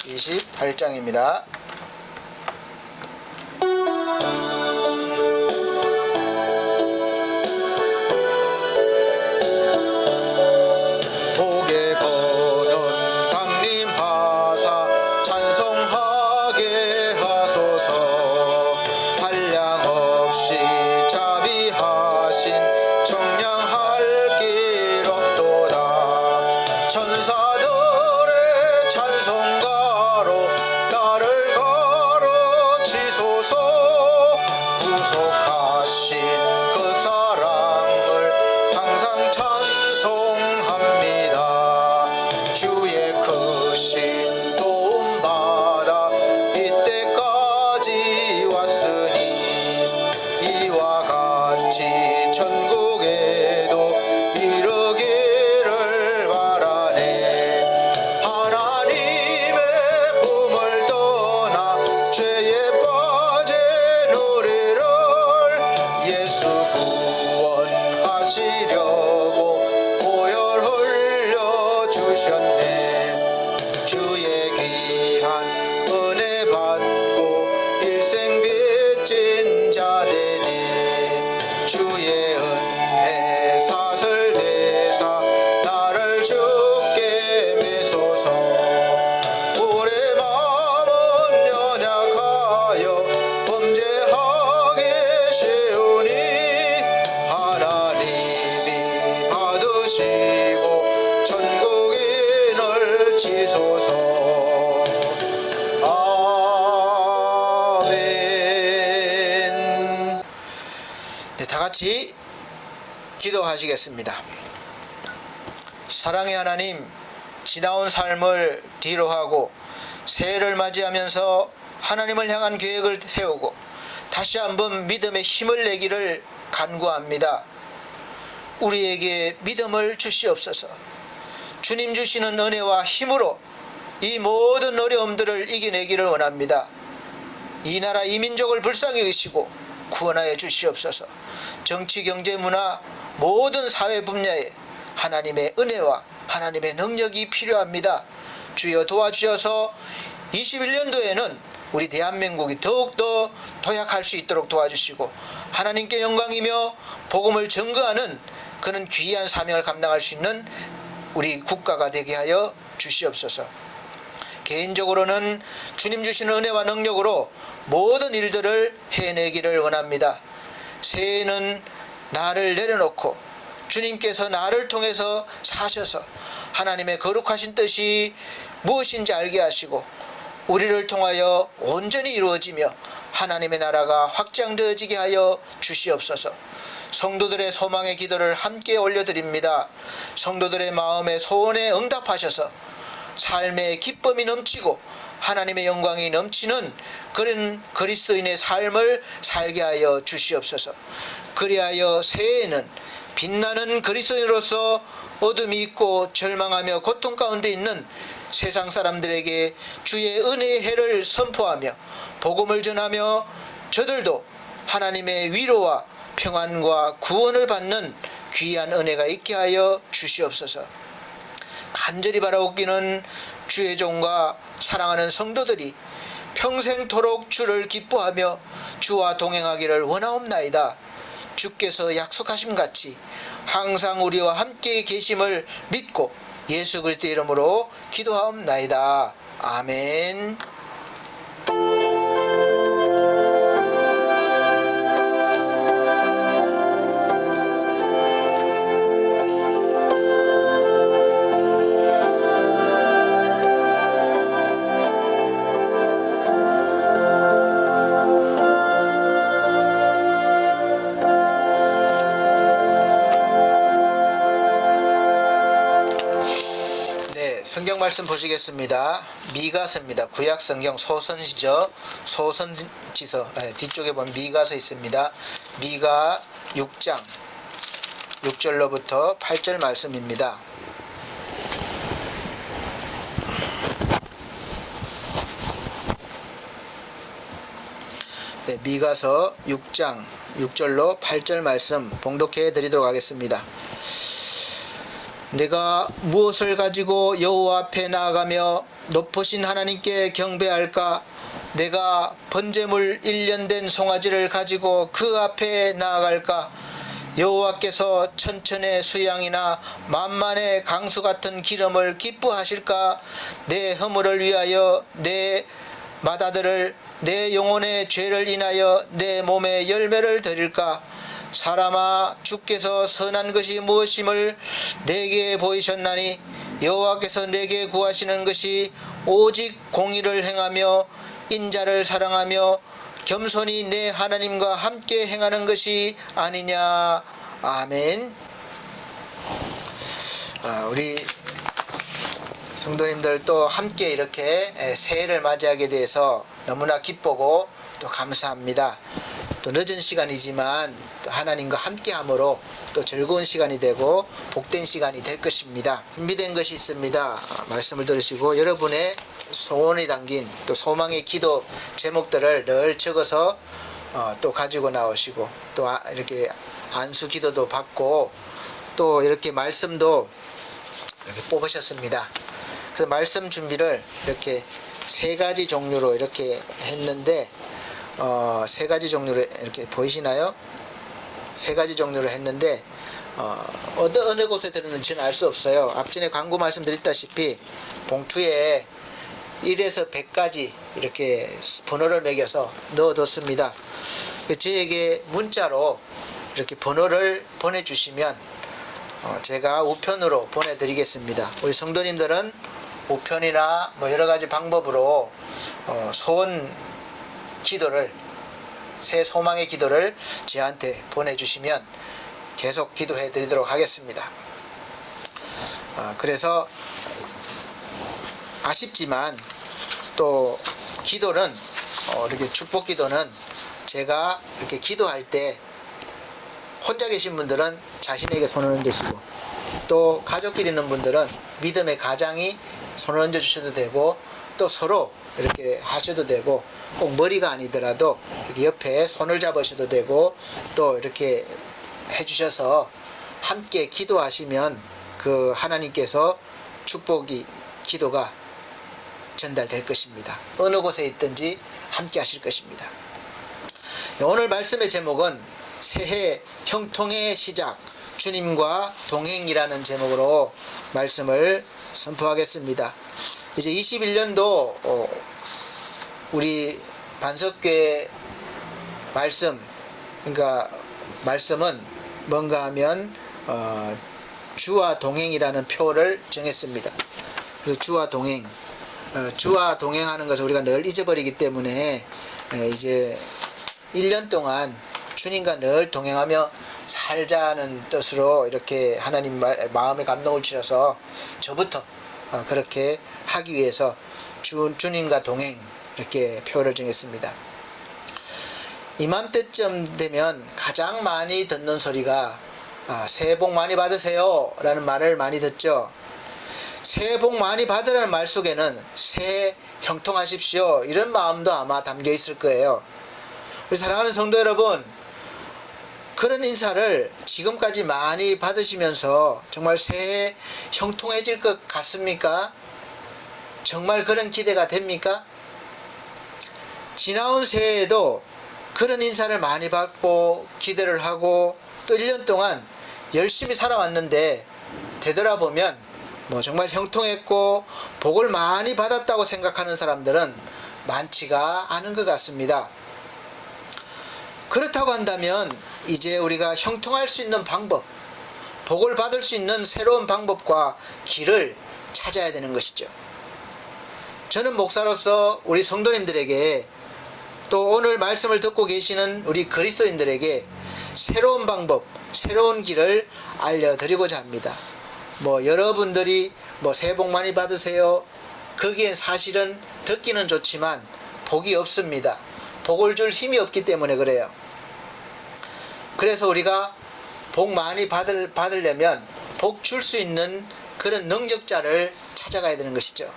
28장입니다. 복의 번원 강림하사 찬송하게 하소서. 한량없이 자비하신 청량할 길 없도다. 천사들의 찬송가로 나를 내사 나를 주께 매소서. 우리 마음은 연약하여 범죄하게 쉬우니 하나님이 받으시고 천국에 넓히소서. 아멘. 네, 다 같이 기도하시겠습니다. 사랑의 하나님, 지나온 삶을 뒤로하고 새해를 맞이하면서 하나님을 향한 계획을 세우고 다시 한번 믿음의 힘을 내기를 간구합니다. 우리에게 믿음을 주시옵소서. 주님 주시는 은혜와 힘으로 이 모든 어려움들을 이겨내기를 원합니다. 이 나라 이 민족을 불쌍히 여기시고 구원하여 주시옵소서. 정치, 경제, 문화 모든 사회 분야에 하나님의 은혜와 하나님의 능력이 필요합니다. 주여 도와주셔서 21년도에는 우리 대한민국이 더욱더 도약할 수 있도록 도와주시고 하나님께 영광이며 복음을 증거하는 그런 귀한 사명을 감당할 수 있는 우리 국가가 되게 하여 주시옵소서. 개인적으로는 주님 주시는 은혜와 능력으로 모든 일들을 해내기를 원합니다. 새해에는 나를 내려놓고 주님께서 나를 통해서 사셔서 하나님의 거룩하신 뜻이 무엇인지 알게 하시고 우리를 통하여 온전히 이루어지며 하나님의 나라가 확장되어지게 하여 주시옵소서. 성도들의 소망의 기도를 함께 올려드립니다. 성도들의 마음의 소원에 응답하셔서 삶의 기쁨이 넘치고 하나님의 영광이 넘치는 그런 그리스도인의 삶을 살게 하여 주시옵소서. 그리하여 새해에는 빛나는 그리스도인으로서 어둠이 있고 절망하며 고통 가운데 있는 세상 사람들에게 주의 은혜의 해를 선포하며 복음을 전하며 저들도 하나님의 위로와 평안과 구원을 받는 귀한 은혜가 있게 하여 주시옵소서. 간절히 바라옵기는 주의 종과 사랑하는 성도들이 평생토록 주를 기뻐하며 주와 동행하기를 원하옵나이다. 주께서 약속하심 같이 항상 우리와 함께 계심을 믿고 예수 그리스도 이름으로 기도하옵나이다. 아멘. 성경 말씀 보시겠습니다. 미가서입니다. 구약 성경 소선지서 뒤쪽에 보면 미가서 있습니다. 미가 6장 6절로부터 8절 말씀입니다. 네, 미가서 6장 6절로 8절 말씀 봉독해 드리도록 하겠습니다. 내가 무엇을 가지고 여호와 앞에 나아가며 높으신 하나님께 경배할까? 내가 번제물 1년 된 송아지를 가지고 그 앞에 나아갈까? 여호와께서 천천의 수양이나 만만의 강수 같은 기름을 기뻐하실까? 내 허물을 위하여 내 맏아들을 내 영혼의 죄를 인하여 내 몸에 열매를 드릴까? 사람아, 주께서 선한 것이 무엇임을 내게 보이셨나니 여호와께서 내게 구하시는 것이 오직 공의를 행하며 인자를 사랑하며 겸손히 내 하나님과 함께 행하는 것이 아니냐. 아멘. 우리 성도님들 또 함께 이렇게 새해를 맞이하게 돼서 너무나 기쁘고 또 감사합니다. 또 늦은 시간이지만 또 하나님과 함께함으로 또 즐거운 시간이 되고 복된 시간이 될 것입니다. 준비된 것이 있습니다. 말씀을 들으시고 여러분의 소원이 담긴 또 소망의 기도 제목들을 늘 적어서 또 가지고 나오시고 또 이렇게 안수 기도도 받고 또 이렇게 말씀도 이렇게 뽑으셨습니다. 그래서 말씀 준비를 이렇게 세 가지 종류로 이렇게 했는데 세 가지 종류로 이렇게 보이시나요? 세 가지 종류로 했는데 어느 곳에 들었는지는 알 수 없어요. 앞전에 광고 말씀드렸다시피 봉투에 1에서 100까지 이렇게 번호를 매겨서 넣어뒀습니다. 저에게 문자로 이렇게 번호를 보내주시면 제가 우편으로 보내드리겠습니다. 우리 성도님들은 우편이나 뭐 여러 가지 방법으로 소원 기도를, 새 소망의 기도를 저한테 보내주시면 계속 기도해 드리도록 하겠습니다. 그래서 아쉽지만 또 기도는 이렇게 축복 기도는 제가 이렇게 기도할 때 혼자 계신 분들은 자신에게 손을 얹으시고, 또 가족끼리 있는 분들은 믿음의 가장이 손을 얹어 주셔도 되고, 또 서로 이렇게 하셔도 되고, 꼭 머리가 아니더라도 이렇게 옆에 손을 잡으셔도 되고, 또 이렇게 해주셔서 함께 기도하시면 그 하나님께서 축복이, 기도가 전달될 것입니다. 어느 곳에 있든지 함께 하실 것입니다. 오늘 말씀의 제목은 새해 형통의 시작, 주님과 동행이라는 제목으로 말씀을 선포하겠습니다. 이제 21년도 우리 반석교회 말씀, 그러니까 말씀은 뭔가 하면 주와 동행이라는 표를 정했습니다. 그래서 주와 동행, 주와 동행하는 것을 우리가 늘 잊어버리기 때문에 이제 1년 동안 주님과 늘 동행하며 살자는 뜻으로 이렇게 하나님 마음에 감동을 주셔서 저부터 그렇게 하기 위해서 주님과 동행 이렇게 표를 정했습니다. 이맘때쯤 되면 가장 많이 듣는 소리가 새해 복 많이 받으세요 라는 말을 많이 듣죠. 새해 복 많이 받으라는 말 속에는 새해 형통하십시오 이런 마음도 아마 담겨 있을 거예요. 우리 사랑하는 성도 여러분, 그런 인사를 지금까지 많이 받으시면서 정말 새해 형통해질 것 같습니까? 정말 그런 기대가 됩니까? 지나온 새해에도 그런 인사를 많이 받고 기대를 하고 또 1년 동안 열심히 살아왔는데 되돌아보면 뭐 정말 형통했고 복을 많이 받았다고 생각하는 사람들은 많지가 않은 것 같습니다. 그렇다고 한다면 이제 우리가 형통할 수 있는 방법, 복을 받을 수 있는 새로운 방법과 길을 찾아야 되는 것이죠. 저는 목사로서 우리 성도님들에게 또 오늘 말씀을 듣고 계시는 우리 그리스도인들에게 새로운 방법, 새로운 길을 알려드리고자 합니다. 뭐 여러분들이 뭐 새해 복 많이 받으세요, 거기엔 사실은 듣기는 좋지만 복이 없습니다. 복을 줄 힘이 없기 때문에 그래요. 그래서 우리가 복 많이 받으려면 복 줄 수 있는 그런 능력자를 찾아가야 되는 것이죠.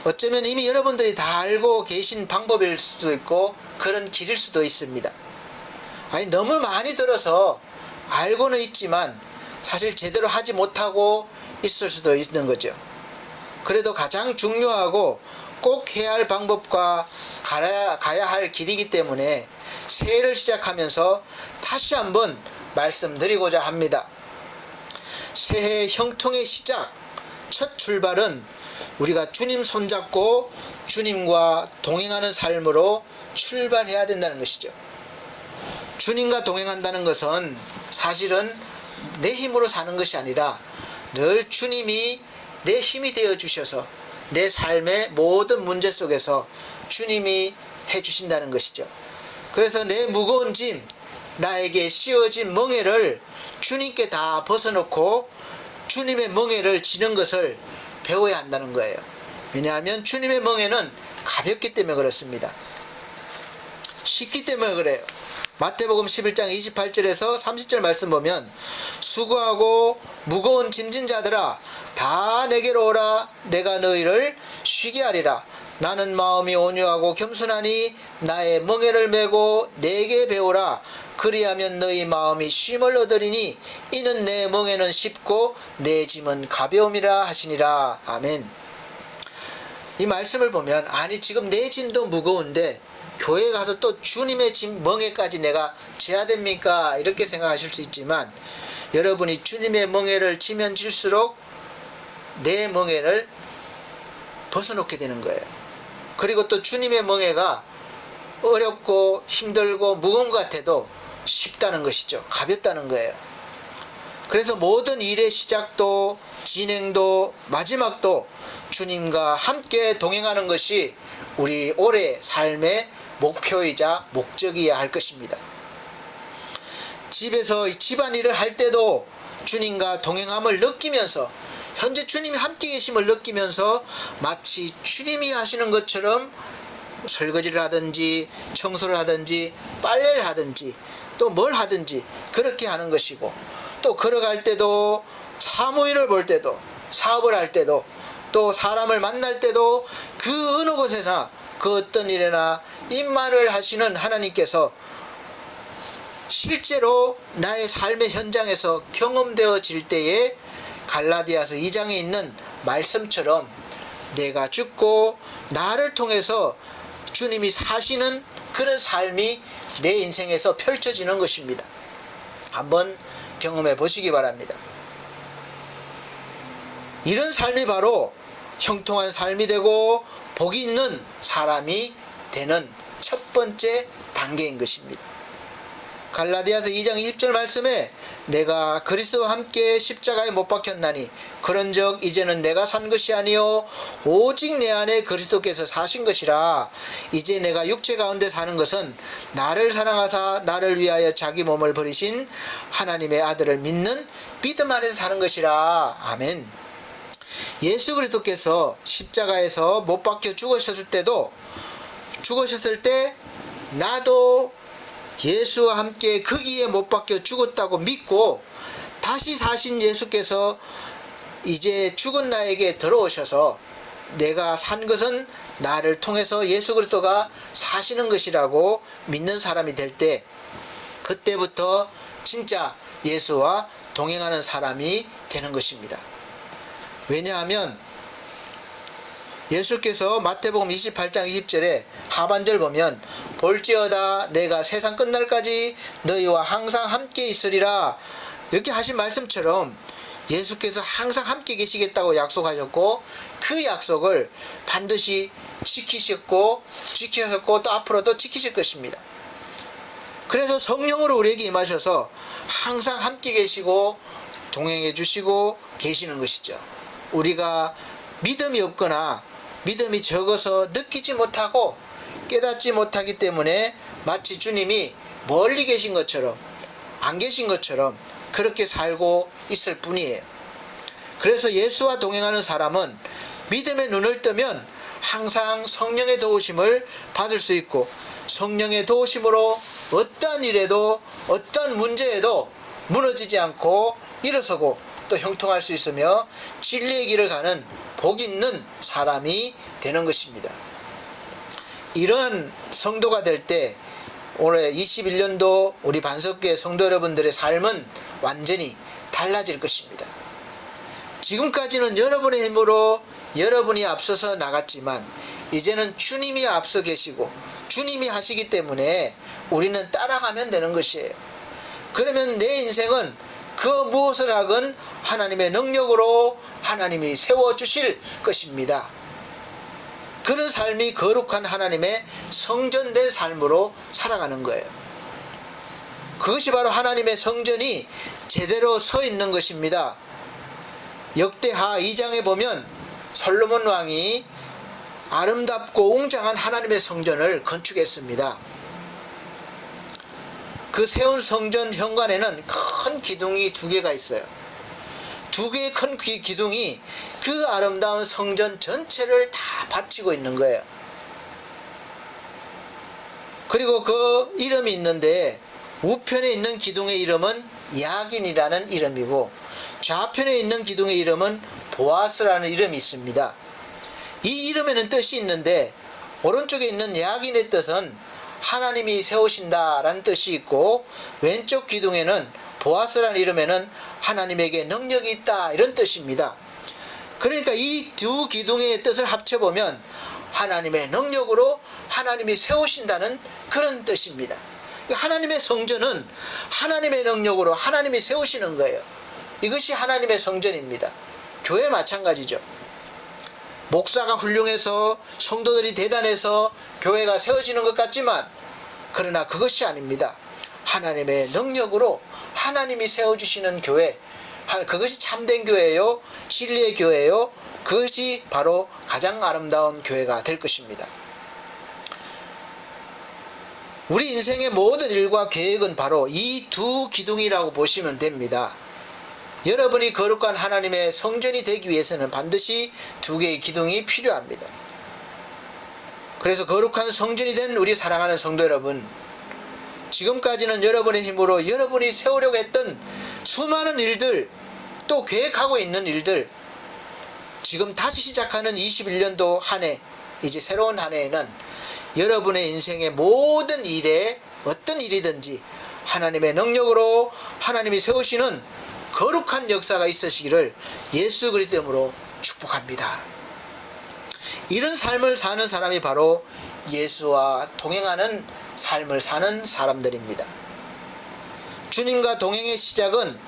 어쩌면 이미 여러분들이 다 알고 계신 방법일 수도 있고 그런 길일 수도 있습니다. 아니, 너무 많이 들어서 알고는 있지만 사실 제대로 하지 못하고 있을 수도 있는 거죠. 그래도 가장 중요하고 꼭 해야 할 방법과 가야 할 길이기 때문에 새해를 시작하면서 다시 한번 말씀드리고자 합니다. 새해 형통의 시작, 첫 출발은 우리가 주님 손잡고 주님과 동행하는 삶으로 출발해야 된다는 것이죠. 주님과 동행한다는 것은 사실은 내 힘으로 사는 것이 아니라 늘 주님이 내 힘이 되어 주셔서 내 삶의 모든 문제 속에서 주님이 해주신다는 것이죠. 그래서 내 무거운 짐, 나에게 씌워진 멍에를 주님께 다 벗어놓고 주님의 멍에를 지는 것을 배워야 한다는 거예요. 왜냐하면 주님의 멍에는 가볍기 때문에 그렇습니다. 쉽기 때문에 그래요. 마태복음 11장 28절에서 30절 말씀 보면 수고하고 무거운 짐진 자들아 다 내게로 오라, 내가 너희를 쉬게 하리라. 나는 마음이 온유하고 겸손하니 나의 멍에를 메고 내게 배우라. 그리하면 너희 마음이 쉼을 얻으리니 이는 내 멍에는 쉽고 내 짐은 가벼움이라 하시니라. 아멘. 이 말씀을 보면 아니 지금 내 짐도 무거운데 교회 가서 또 주님의 멍에까지 내가 져야 됩니까? 이렇게 생각하실 수 있지만 여러분이 주님의 멍에를 지면 질수록 내 멍에를 벗어놓게 되는 거예요. 그리고 또 주님의 멍에가 어렵고 힘들고 무거운 것 같아도 쉽다는 것이죠. 가볍다는 거예요. 그래서 모든 일의 시작도 진행도 마지막도 주님과 함께 동행하는 것이 우리 올해 삶의 목표이자 목적이어야 할 것입니다. 집에서 집안일을 할 때도 주님과 동행함을 느끼면서 현재 주님이 함께 계심을 느끼면서 마치 주님이 하시는 것처럼 설거지를 하든지 청소를 하든지 빨래를 하든지 또 뭘 하든지 그렇게 하는 것이고, 또 걸어갈 때도 사무일을 볼 때도 사업을 할 때도 또 사람을 만날 때도 그 어느 곳에나 그 어떤 일에나 임만을 하시는 하나님께서 실제로 나의 삶의 현장에서 경험되어질 때에 갈라디아서 2장에 있는 말씀처럼 내가 죽고 나를 통해서 주님이 사시는 그런 삶이 내 인생에서 펼쳐지는 것입니다. 한번 경험해 보시기 바랍니다. 이런 삶이 바로 형통한 삶이 되고 복이 있는 사람이 되는 첫 번째 단계인 것입니다. 갈라디아서 2장 20절 말씀에 내가 그리스도와 함께 십자가에 못 박혔나니 그런즉 이제는 내가 산 것이 아니요 오직 내 안에 그리스도께서 사신 것이라. 이제 내가 육체 가운데 사는 것은 나를 사랑하사 나를 위하여 자기 몸을 버리신 하나님의 아들을 믿는 믿음 안에서 사는 것이라. 아멘. 예수 그리스도께서 십자가에서 못 박혀 죽으셨을 때 나도 예수와 함께 거기에 못 박혀 죽었다고 믿고 다시 사신 예수께서 이제 죽은 나에게 들어오셔서 내가 산 것은 나를 통해서 예수 그리스도가 사시는 것이라고 믿는 사람이 될 때, 그때부터 진짜 예수와 동행하는 사람이 되는 것입니다. 왜냐하면 예수께서 마태복음 28장 20절에 하반절 보면 볼지어다 내가 세상 끝날까지 너희와 항상 함께 있으리라 이렇게 하신 말씀처럼 예수께서 항상 함께 계시겠다고 약속하셨고 그 약속을 반드시 지키셨고 또 앞으로도 지키실 것입니다. 그래서 성령으로 우리에게 임하셔서 항상 함께 계시고 동행해 주시고 계시는 것이죠. 우리가 믿음이 없거나 믿음이 적어서 느끼지 못하고 깨닫지 못하기 때문에 마치 주님이 멀리 계신 것처럼 안 계신 것처럼 그렇게 살고 있을 뿐이에요. 그래서 예수와 동행하는 사람은 믿음의 눈을 뜨면 항상 성령의 도우심을 받을 수 있고 성령의 도우심으로 어떠한 일에도 어떠한 문제에도 무너지지 않고 일어서고 또 형통할 수 있으며 진리의 길을 가는 복 있는 사람이 되는 것입니다. 이러한 성도가 될 때 올해 21년도 우리 반석교회 성도 여러분들의 삶은 완전히 달라질 것입니다. 지금까지는 여러분의 힘으로 여러분이 앞서서 나갔지만 이제는 주님이 앞서 계시고 주님이 하시기 때문에 우리는 따라가면 되는 것이에요. 그러면 내 인생은 그 무엇을 하건 하나님의 능력으로 하나님이 세워주실 것입니다. 그런 삶이 거룩한 하나님의 성전된 삶으로 살아가는 거예요. 그것이 바로 하나님의 성전이 제대로 서 있는 것입니다. 역대하 2장에 보면 솔로몬 왕이 아름답고 웅장한 하나님의 성전을 건축했습니다. 그 세운 성전 현관에는 큰 기둥이 2개가 있어요. 2개의 큰 기둥이 그 아름다운 성전 전체를 다 받치고 있는 거예요. 그리고 그 이름이 있는데 우편에 있는 기둥의 이름은 야긴이라는 이름이고 좌편에 있는 기둥의 이름은 보아스라는 이름이 있습니다. 이 이름에는 뜻이 있는데 오른쪽에 있는 야긴의 뜻은 하나님이 세우신다라는 뜻이 있고 왼쪽 기둥에는 보아스라는 이름에는 하나님에게 능력이 있다 이런 뜻입니다. 그러니까 이 2 기둥의 뜻을 합쳐보면 하나님의 능력으로 하나님이 세우신다는 그런 뜻입니다. 하나님의 성전은 하나님의 능력으로 하나님이 세우시는 거예요. 이것이 하나님의 성전입니다. 교회 마찬가지죠. 목사가 훌륭해서 성도들이 대단해서 교회가 세워지는 것 같지만 그러나 그것이 아닙니다. 하나님의 능력으로 하나님이 세워주시는 교회, 그것이 참된 교회요, 진리의 교회요, 그것이 바로 가장 아름다운 교회가 될 것입니다. 우리 인생의 모든 일과 계획은 바로 이 두 기둥이라고 보시면 됩니다. 여러분이 거룩한 하나님의 성전이 되기 위해서는 반드시 두 개의 기둥이 필요합니다. 그래서 거룩한 성전이 된 우리 사랑하는 성도 여러분, 지금까지는 여러분의 힘으로 여러분이 세우려고 했던 수많은 일들, 또 계획하고 있는 일들, 지금 다시 시작하는 21년도 한 해, 이제 새로운 한 해에는 여러분의 인생의 모든 일에 어떤 일이든지 하나님의 능력으로 하나님이 세우시는 거룩한 역사가 있으시기를 예수 그리스도 이름으로 축복합니다. 이런 삶을 사는 사람이 바로 예수와 동행하는 삶을 사는 사람들입니다. 주님과 동행의 시작은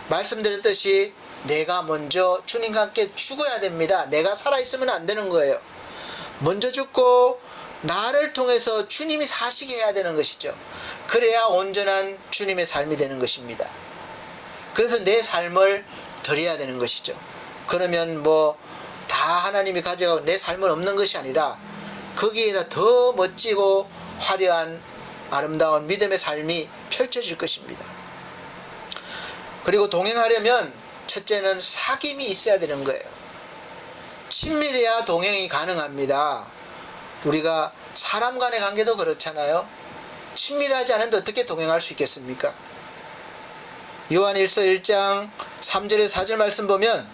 말씀드렸듯이 내가 먼저 주님과 함께 죽어야 됩니다. 내가 살아있으면 안 되는 거예요. 먼저 죽고 나를 통해서 주님이 사시게 해야 되는 것이죠. 그래야 온전한 주님의 삶이 되는 것입니다. 그래서 내 삶을 드려야 되는 것이죠. 그러면 다 하나님이 가져가고 내 삶은 없는 것이 아니라 거기에다 더 멋지고 화려한 아름다운 믿음의 삶이 펼쳐질 것입니다. 그리고 동행하려면 첫째는 사귐이 있어야 되는 거예요. 친밀해야 동행이 가능합니다. 우리가 사람 간의 관계도 그렇잖아요. 친밀하지 않은데 어떻게 동행할 수 있겠습니까? 요한일서 1장 3절에 4절 말씀 보면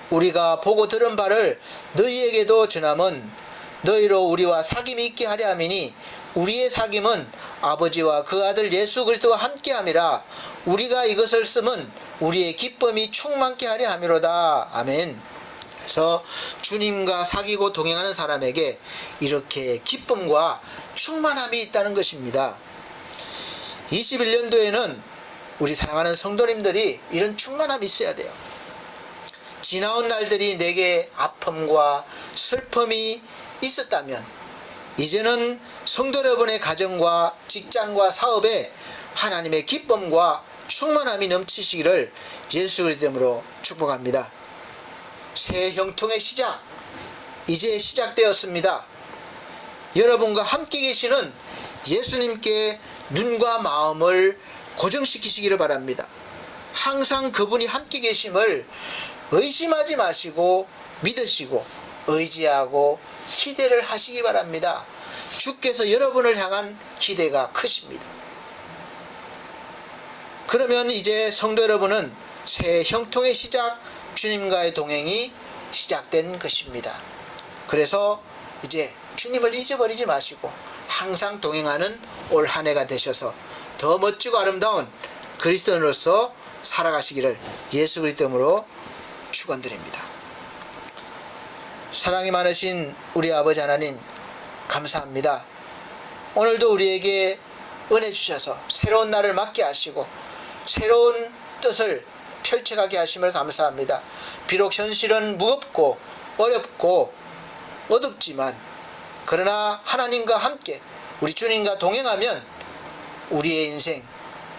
우리가 보고 들은 바를 너희에게도 전함은 너희로 우리와 사귐이 있게 하려 함이니 우리의 사귐은 아버지와 그 아들 예수 그리스도와 함께함이라. 우리가 이것을 쓰면 우리의 기쁨이 충만케 하려 함이로다. 아멘. 그래서 주님과 사귀고 동행하는 사람에게 이렇게 기쁨과 충만함이 있다는 것입니다. 21년도에는 우리 사랑하는 성도님들이 이런 충만함이 있어야 돼요. 지나온 날들이 내게 아픔과 슬픔이 있었다면 이제는 성도 여러분의 가정과 직장과 사업에 하나님의 기쁨과 충만함이 넘치시기를 예수 그리스도 이름으로 축복합니다. 새 형통의 시작, 이제 시작되었습니다. 여러분과 함께 계시는 예수님께 눈과 마음을 고정시키시기를 바랍니다. 항상 그분이 함께 계심을 의심하지 마시고 믿으시고 의지하고 기대를 하시기 바랍니다. 주께서 여러분을 향한 기대가 크십니다. 그러면 이제 성도 여러분은 새 형통의 시작, 주님과의 동행이 시작된 것입니다. 그래서 이제 주님을 잊어버리지 마시고 항상 동행하는 올 한 해가 되셔서 더 멋지고 아름다운 그리스도인으로서 살아가시기를 예수 그리스도 이름으로 축원드립니다. 사랑이 많으신 우리 아버지 하나님, 감사합니다. 오늘도 우리에게 은혜 주셔서 새로운 날을 맞게 하시고 새로운 뜻을 펼쳐가게 하심을 감사합니다. 비록 현실은 무겁고 어렵고 어둡지만 그러나 하나님과 함께 우리 주님과 동행하면 우리의 인생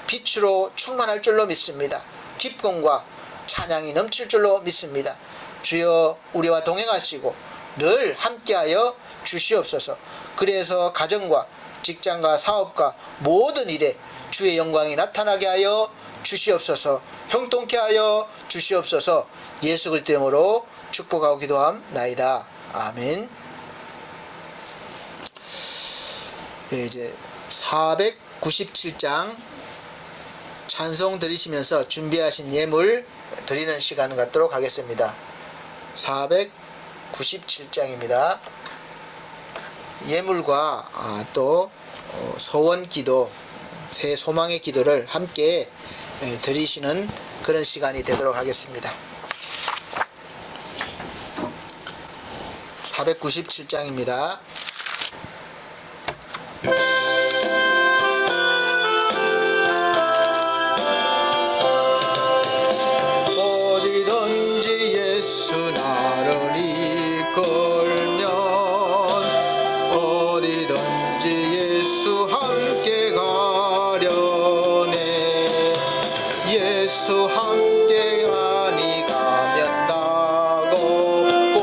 빛으로 충만할 줄로 믿습니다. 기쁨과 찬양이 넘칠 줄로 믿습니다. 주여 우리와 동행하시고 늘 함께하여 주시옵소서. 그래서 가정과 직장과 사업과 모든 일에 주의 영광이 나타나게 하여 주시옵소서. 형통케 하여 주시옵소서. 예수 그리스도 이름으로 축복하고 기도함나이다. 아멘. 이제 497장 찬송 드리시면서 준비하신 예물 드리는 시간 갖도록 하겠습니다. 497장입니다. 예물과 또 소원 기도, 새 소망의 기도를 함께 드리시는 그런 시간이 되도록 하겠습니다. 497장입니다. 어디든지 예수 나를 이끌면 어디든지 예수 함께 가려네. 예수 함께 많이 가면 나겁고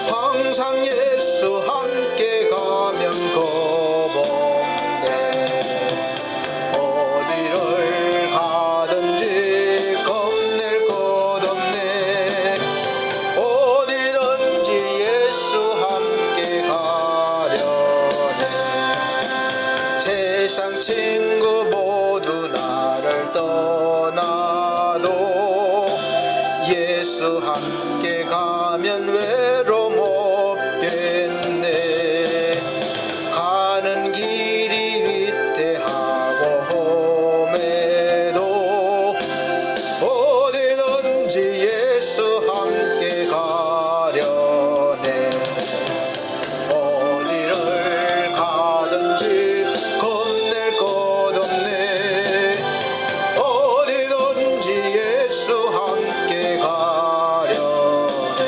항상 예수 함께 가면 겁없네. 어디를 가든지 겁낼 것 없네. 어디든지 예수 함께 가려네. 세상 친구 모두 나를 떠나도 예수 함께 가면 외로움 없겠네. 가는 길이 위태하고 험해도 어디든지 예수 함께 가려네. 어디를 가든지 겁낼 것 없네. 어디든지 예수 함께 가려네.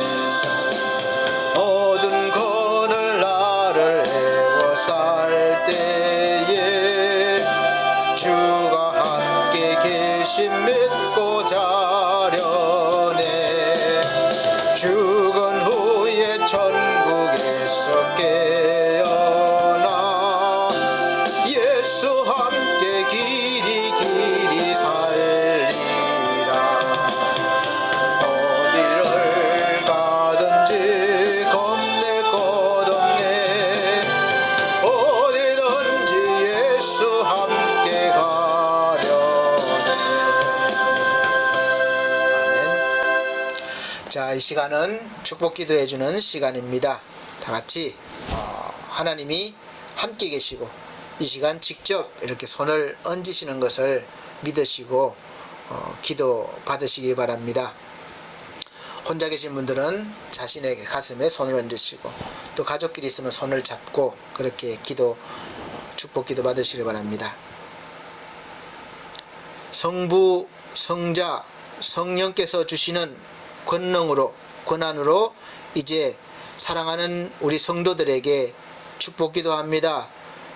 어두운 그늘 나를 애워쌀 때에 주가 함께 계심 믿고 자려네. 죽은 후에 천국에서 깨어나 예수 함께 길이 길이 살리라. 어디를 가든지 겁낼 것 없네. 어디든지 예수 함께 가려네. 아멘. 자, 이 시간은 축복 기도해 주는 시간입니다. 다 같이 하나님이 함께 계시고 이 시간 직접 이렇게 손을 얹으시는 것을 믿으시고 기도 받으시기 바랍니다. 혼자 계신 분들은 자신의 가슴에 손을 얹으시고 또 가족끼리 있으면 손을 잡고 그렇게 기도 축복 기도 받으시기 바랍니다. 성부, 성자, 성령께서 주시는 권한으로 이제 사랑하는 우리 성도들에게 축복 기도합니다.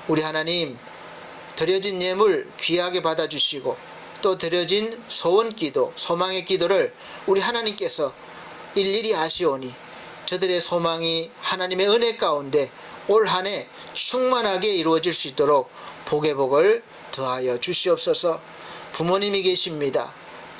우리 하나님, 드려진 예물 귀하게 받아주시고 또 드려진 소원 기도, 소망의 기도를 우리 하나님께서 일일이 아시오니 저들의 소망이 하나님의 은혜 가운데 올 한 해 충만하게 이루어질 수 있도록 복의 복을 더하여 주시옵소서. 부모님이 계십니다.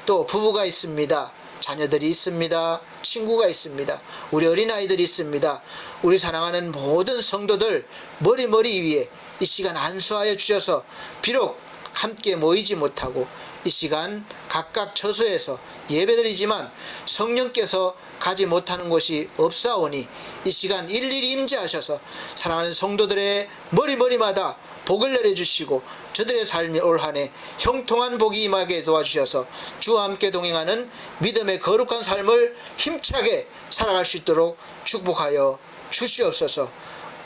또 부부가 있습니다. 자녀들이 있습니다. 친구가 있습니다. 우리 어린아이들이 있습니다. 우리 사랑하는 모든 성도들 머리 위에 이 시간 안수하여 주셔서 비록 함께 모이지 못하고 이 시간 각각 처소에서 예배드리지만 성령께서 가지 못하는 곳이 없사오니 이 시간 일일이 임재하셔서 사랑하는 성도들의 머리마다 복을 내려주시고 저들의 삶이 올 한 해 형통한 복이 임하게 도와주셔서 주와 함께 동행하는 믿음의 거룩한 삶을 힘차게 살아갈 수 있도록 축복하여 주시옵소서.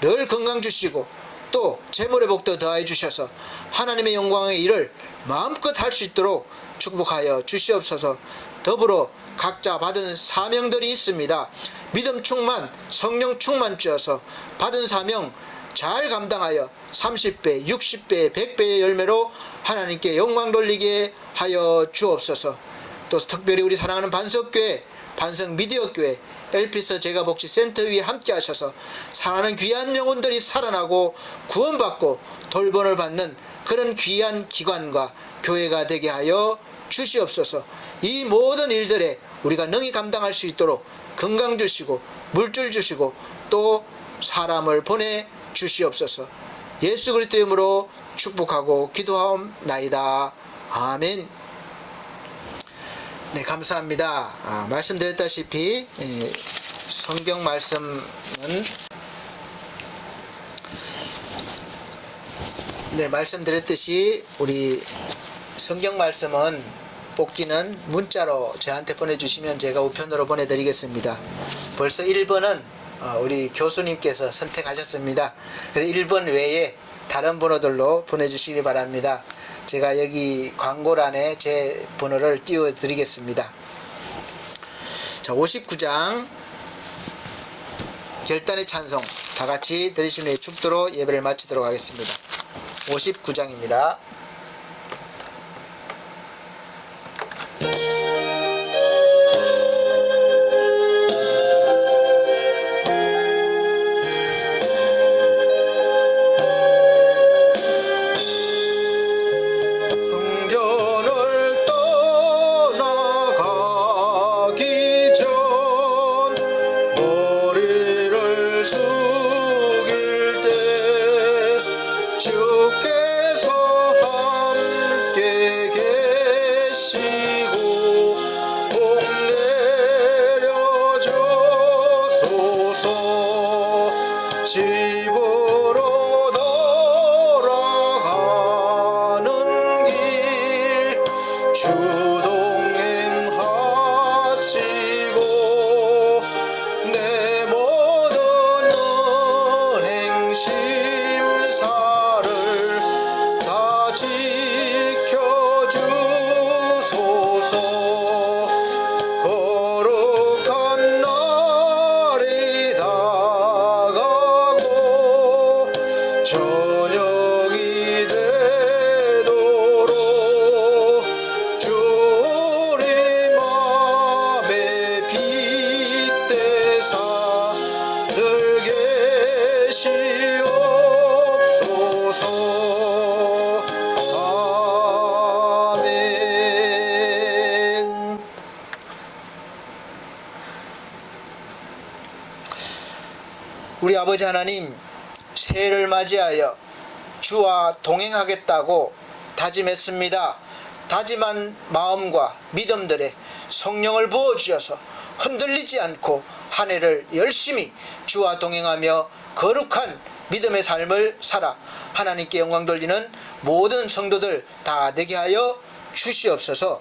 늘 건강 주시고 또 재물의 복도 더하여 주셔서 하나님의 영광의 일을 마음껏 할 수 있도록 축복하여 주시옵소서. 더불어 각자 받은 사명들이 있습니다. 믿음 충만, 성령 충만 주셔서 받은 사명 잘 감당하여 30배, 60배, 100배의 열매로 하나님께 영광 돌리게 하여 주옵소서. 또 특별히 우리 사랑하는 반석교회, 반석미디어교회, 엘피스 제가복지센터 위에 함께 하셔서 사랑하는 귀한 영혼들이 살아나고 구원받고 돌본을 받는 그런 귀한 기관과 교회가 되게 하여 주시옵소서. 이 모든 일들에 우리가 능히 감당할 수 있도록 건강 주시고 물질 주시고 또 사람을 보내 주시옵소서. 예수 그리스도의 이름으로 축복하고 기도하옵나이다. 아멘. 네, 감사합니다. 말씀드렸다시피 성경 말씀은 말씀드렸듯이 우리 성경 말씀은 뽑기는 문자로 저한테 보내주시면 제가 우편으로 보내드리겠습니다. 벌써 1번은 우리 교수님께서 선택하셨습니다. 그래서 1번 외에 다른 번호들로 보내주시기 바랍니다. 제가 여기 광고란에 제 번호를 띄워드리겠습니다. 자, 59장 결단의 찬송 다 같이 들으신 후에 축도로 예배를 마치도록 하겠습니다. 59장입니다. 흥전을 떠나가기 전 머리를 숙일 때 주께서 함께 계시고 복 내려줘소서. 집으로 돌아가는 길 주동행하시고 내 모든 행심사를 다 지켜주소서. 거룩한 날이 다가고 저녁이 되도록 주리 맘에 빗대사 늘 계시옵소서. 아멘. 우리 아버지 하나님, 새해를 맞이하여 주와 동행하겠다고 다짐했습니다. 다짐한 마음과 믿음들에 성령을 부어주셔서 흔들리지 않고 한 해를 열심히 주와 동행하며 거룩한 믿음의 삶을 살아 하나님께 영광 돌리는 모든 성도들 다 되게 하여 주시옵소서.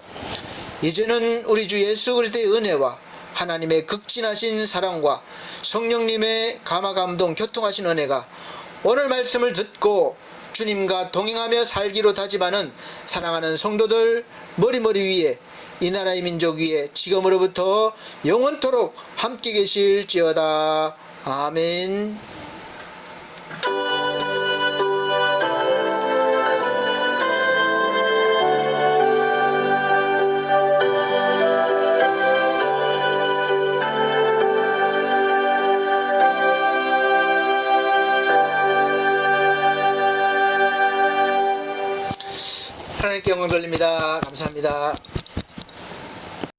이제는 우리 주 예수 그리스도의 은혜와 하나님의 극진하신 사랑과 성령님의 감화감동 교통하신 은혜가 오늘 말씀을 듣고 주님과 동행하며 살기로 다짐하는 사랑하는 성도들 머리머리 위에 이 나라의 민족 위에 지금으로부터 영원토록 함께 계실지어다. 아멘. 하나님께 영광 돌립니다. 감사합니다.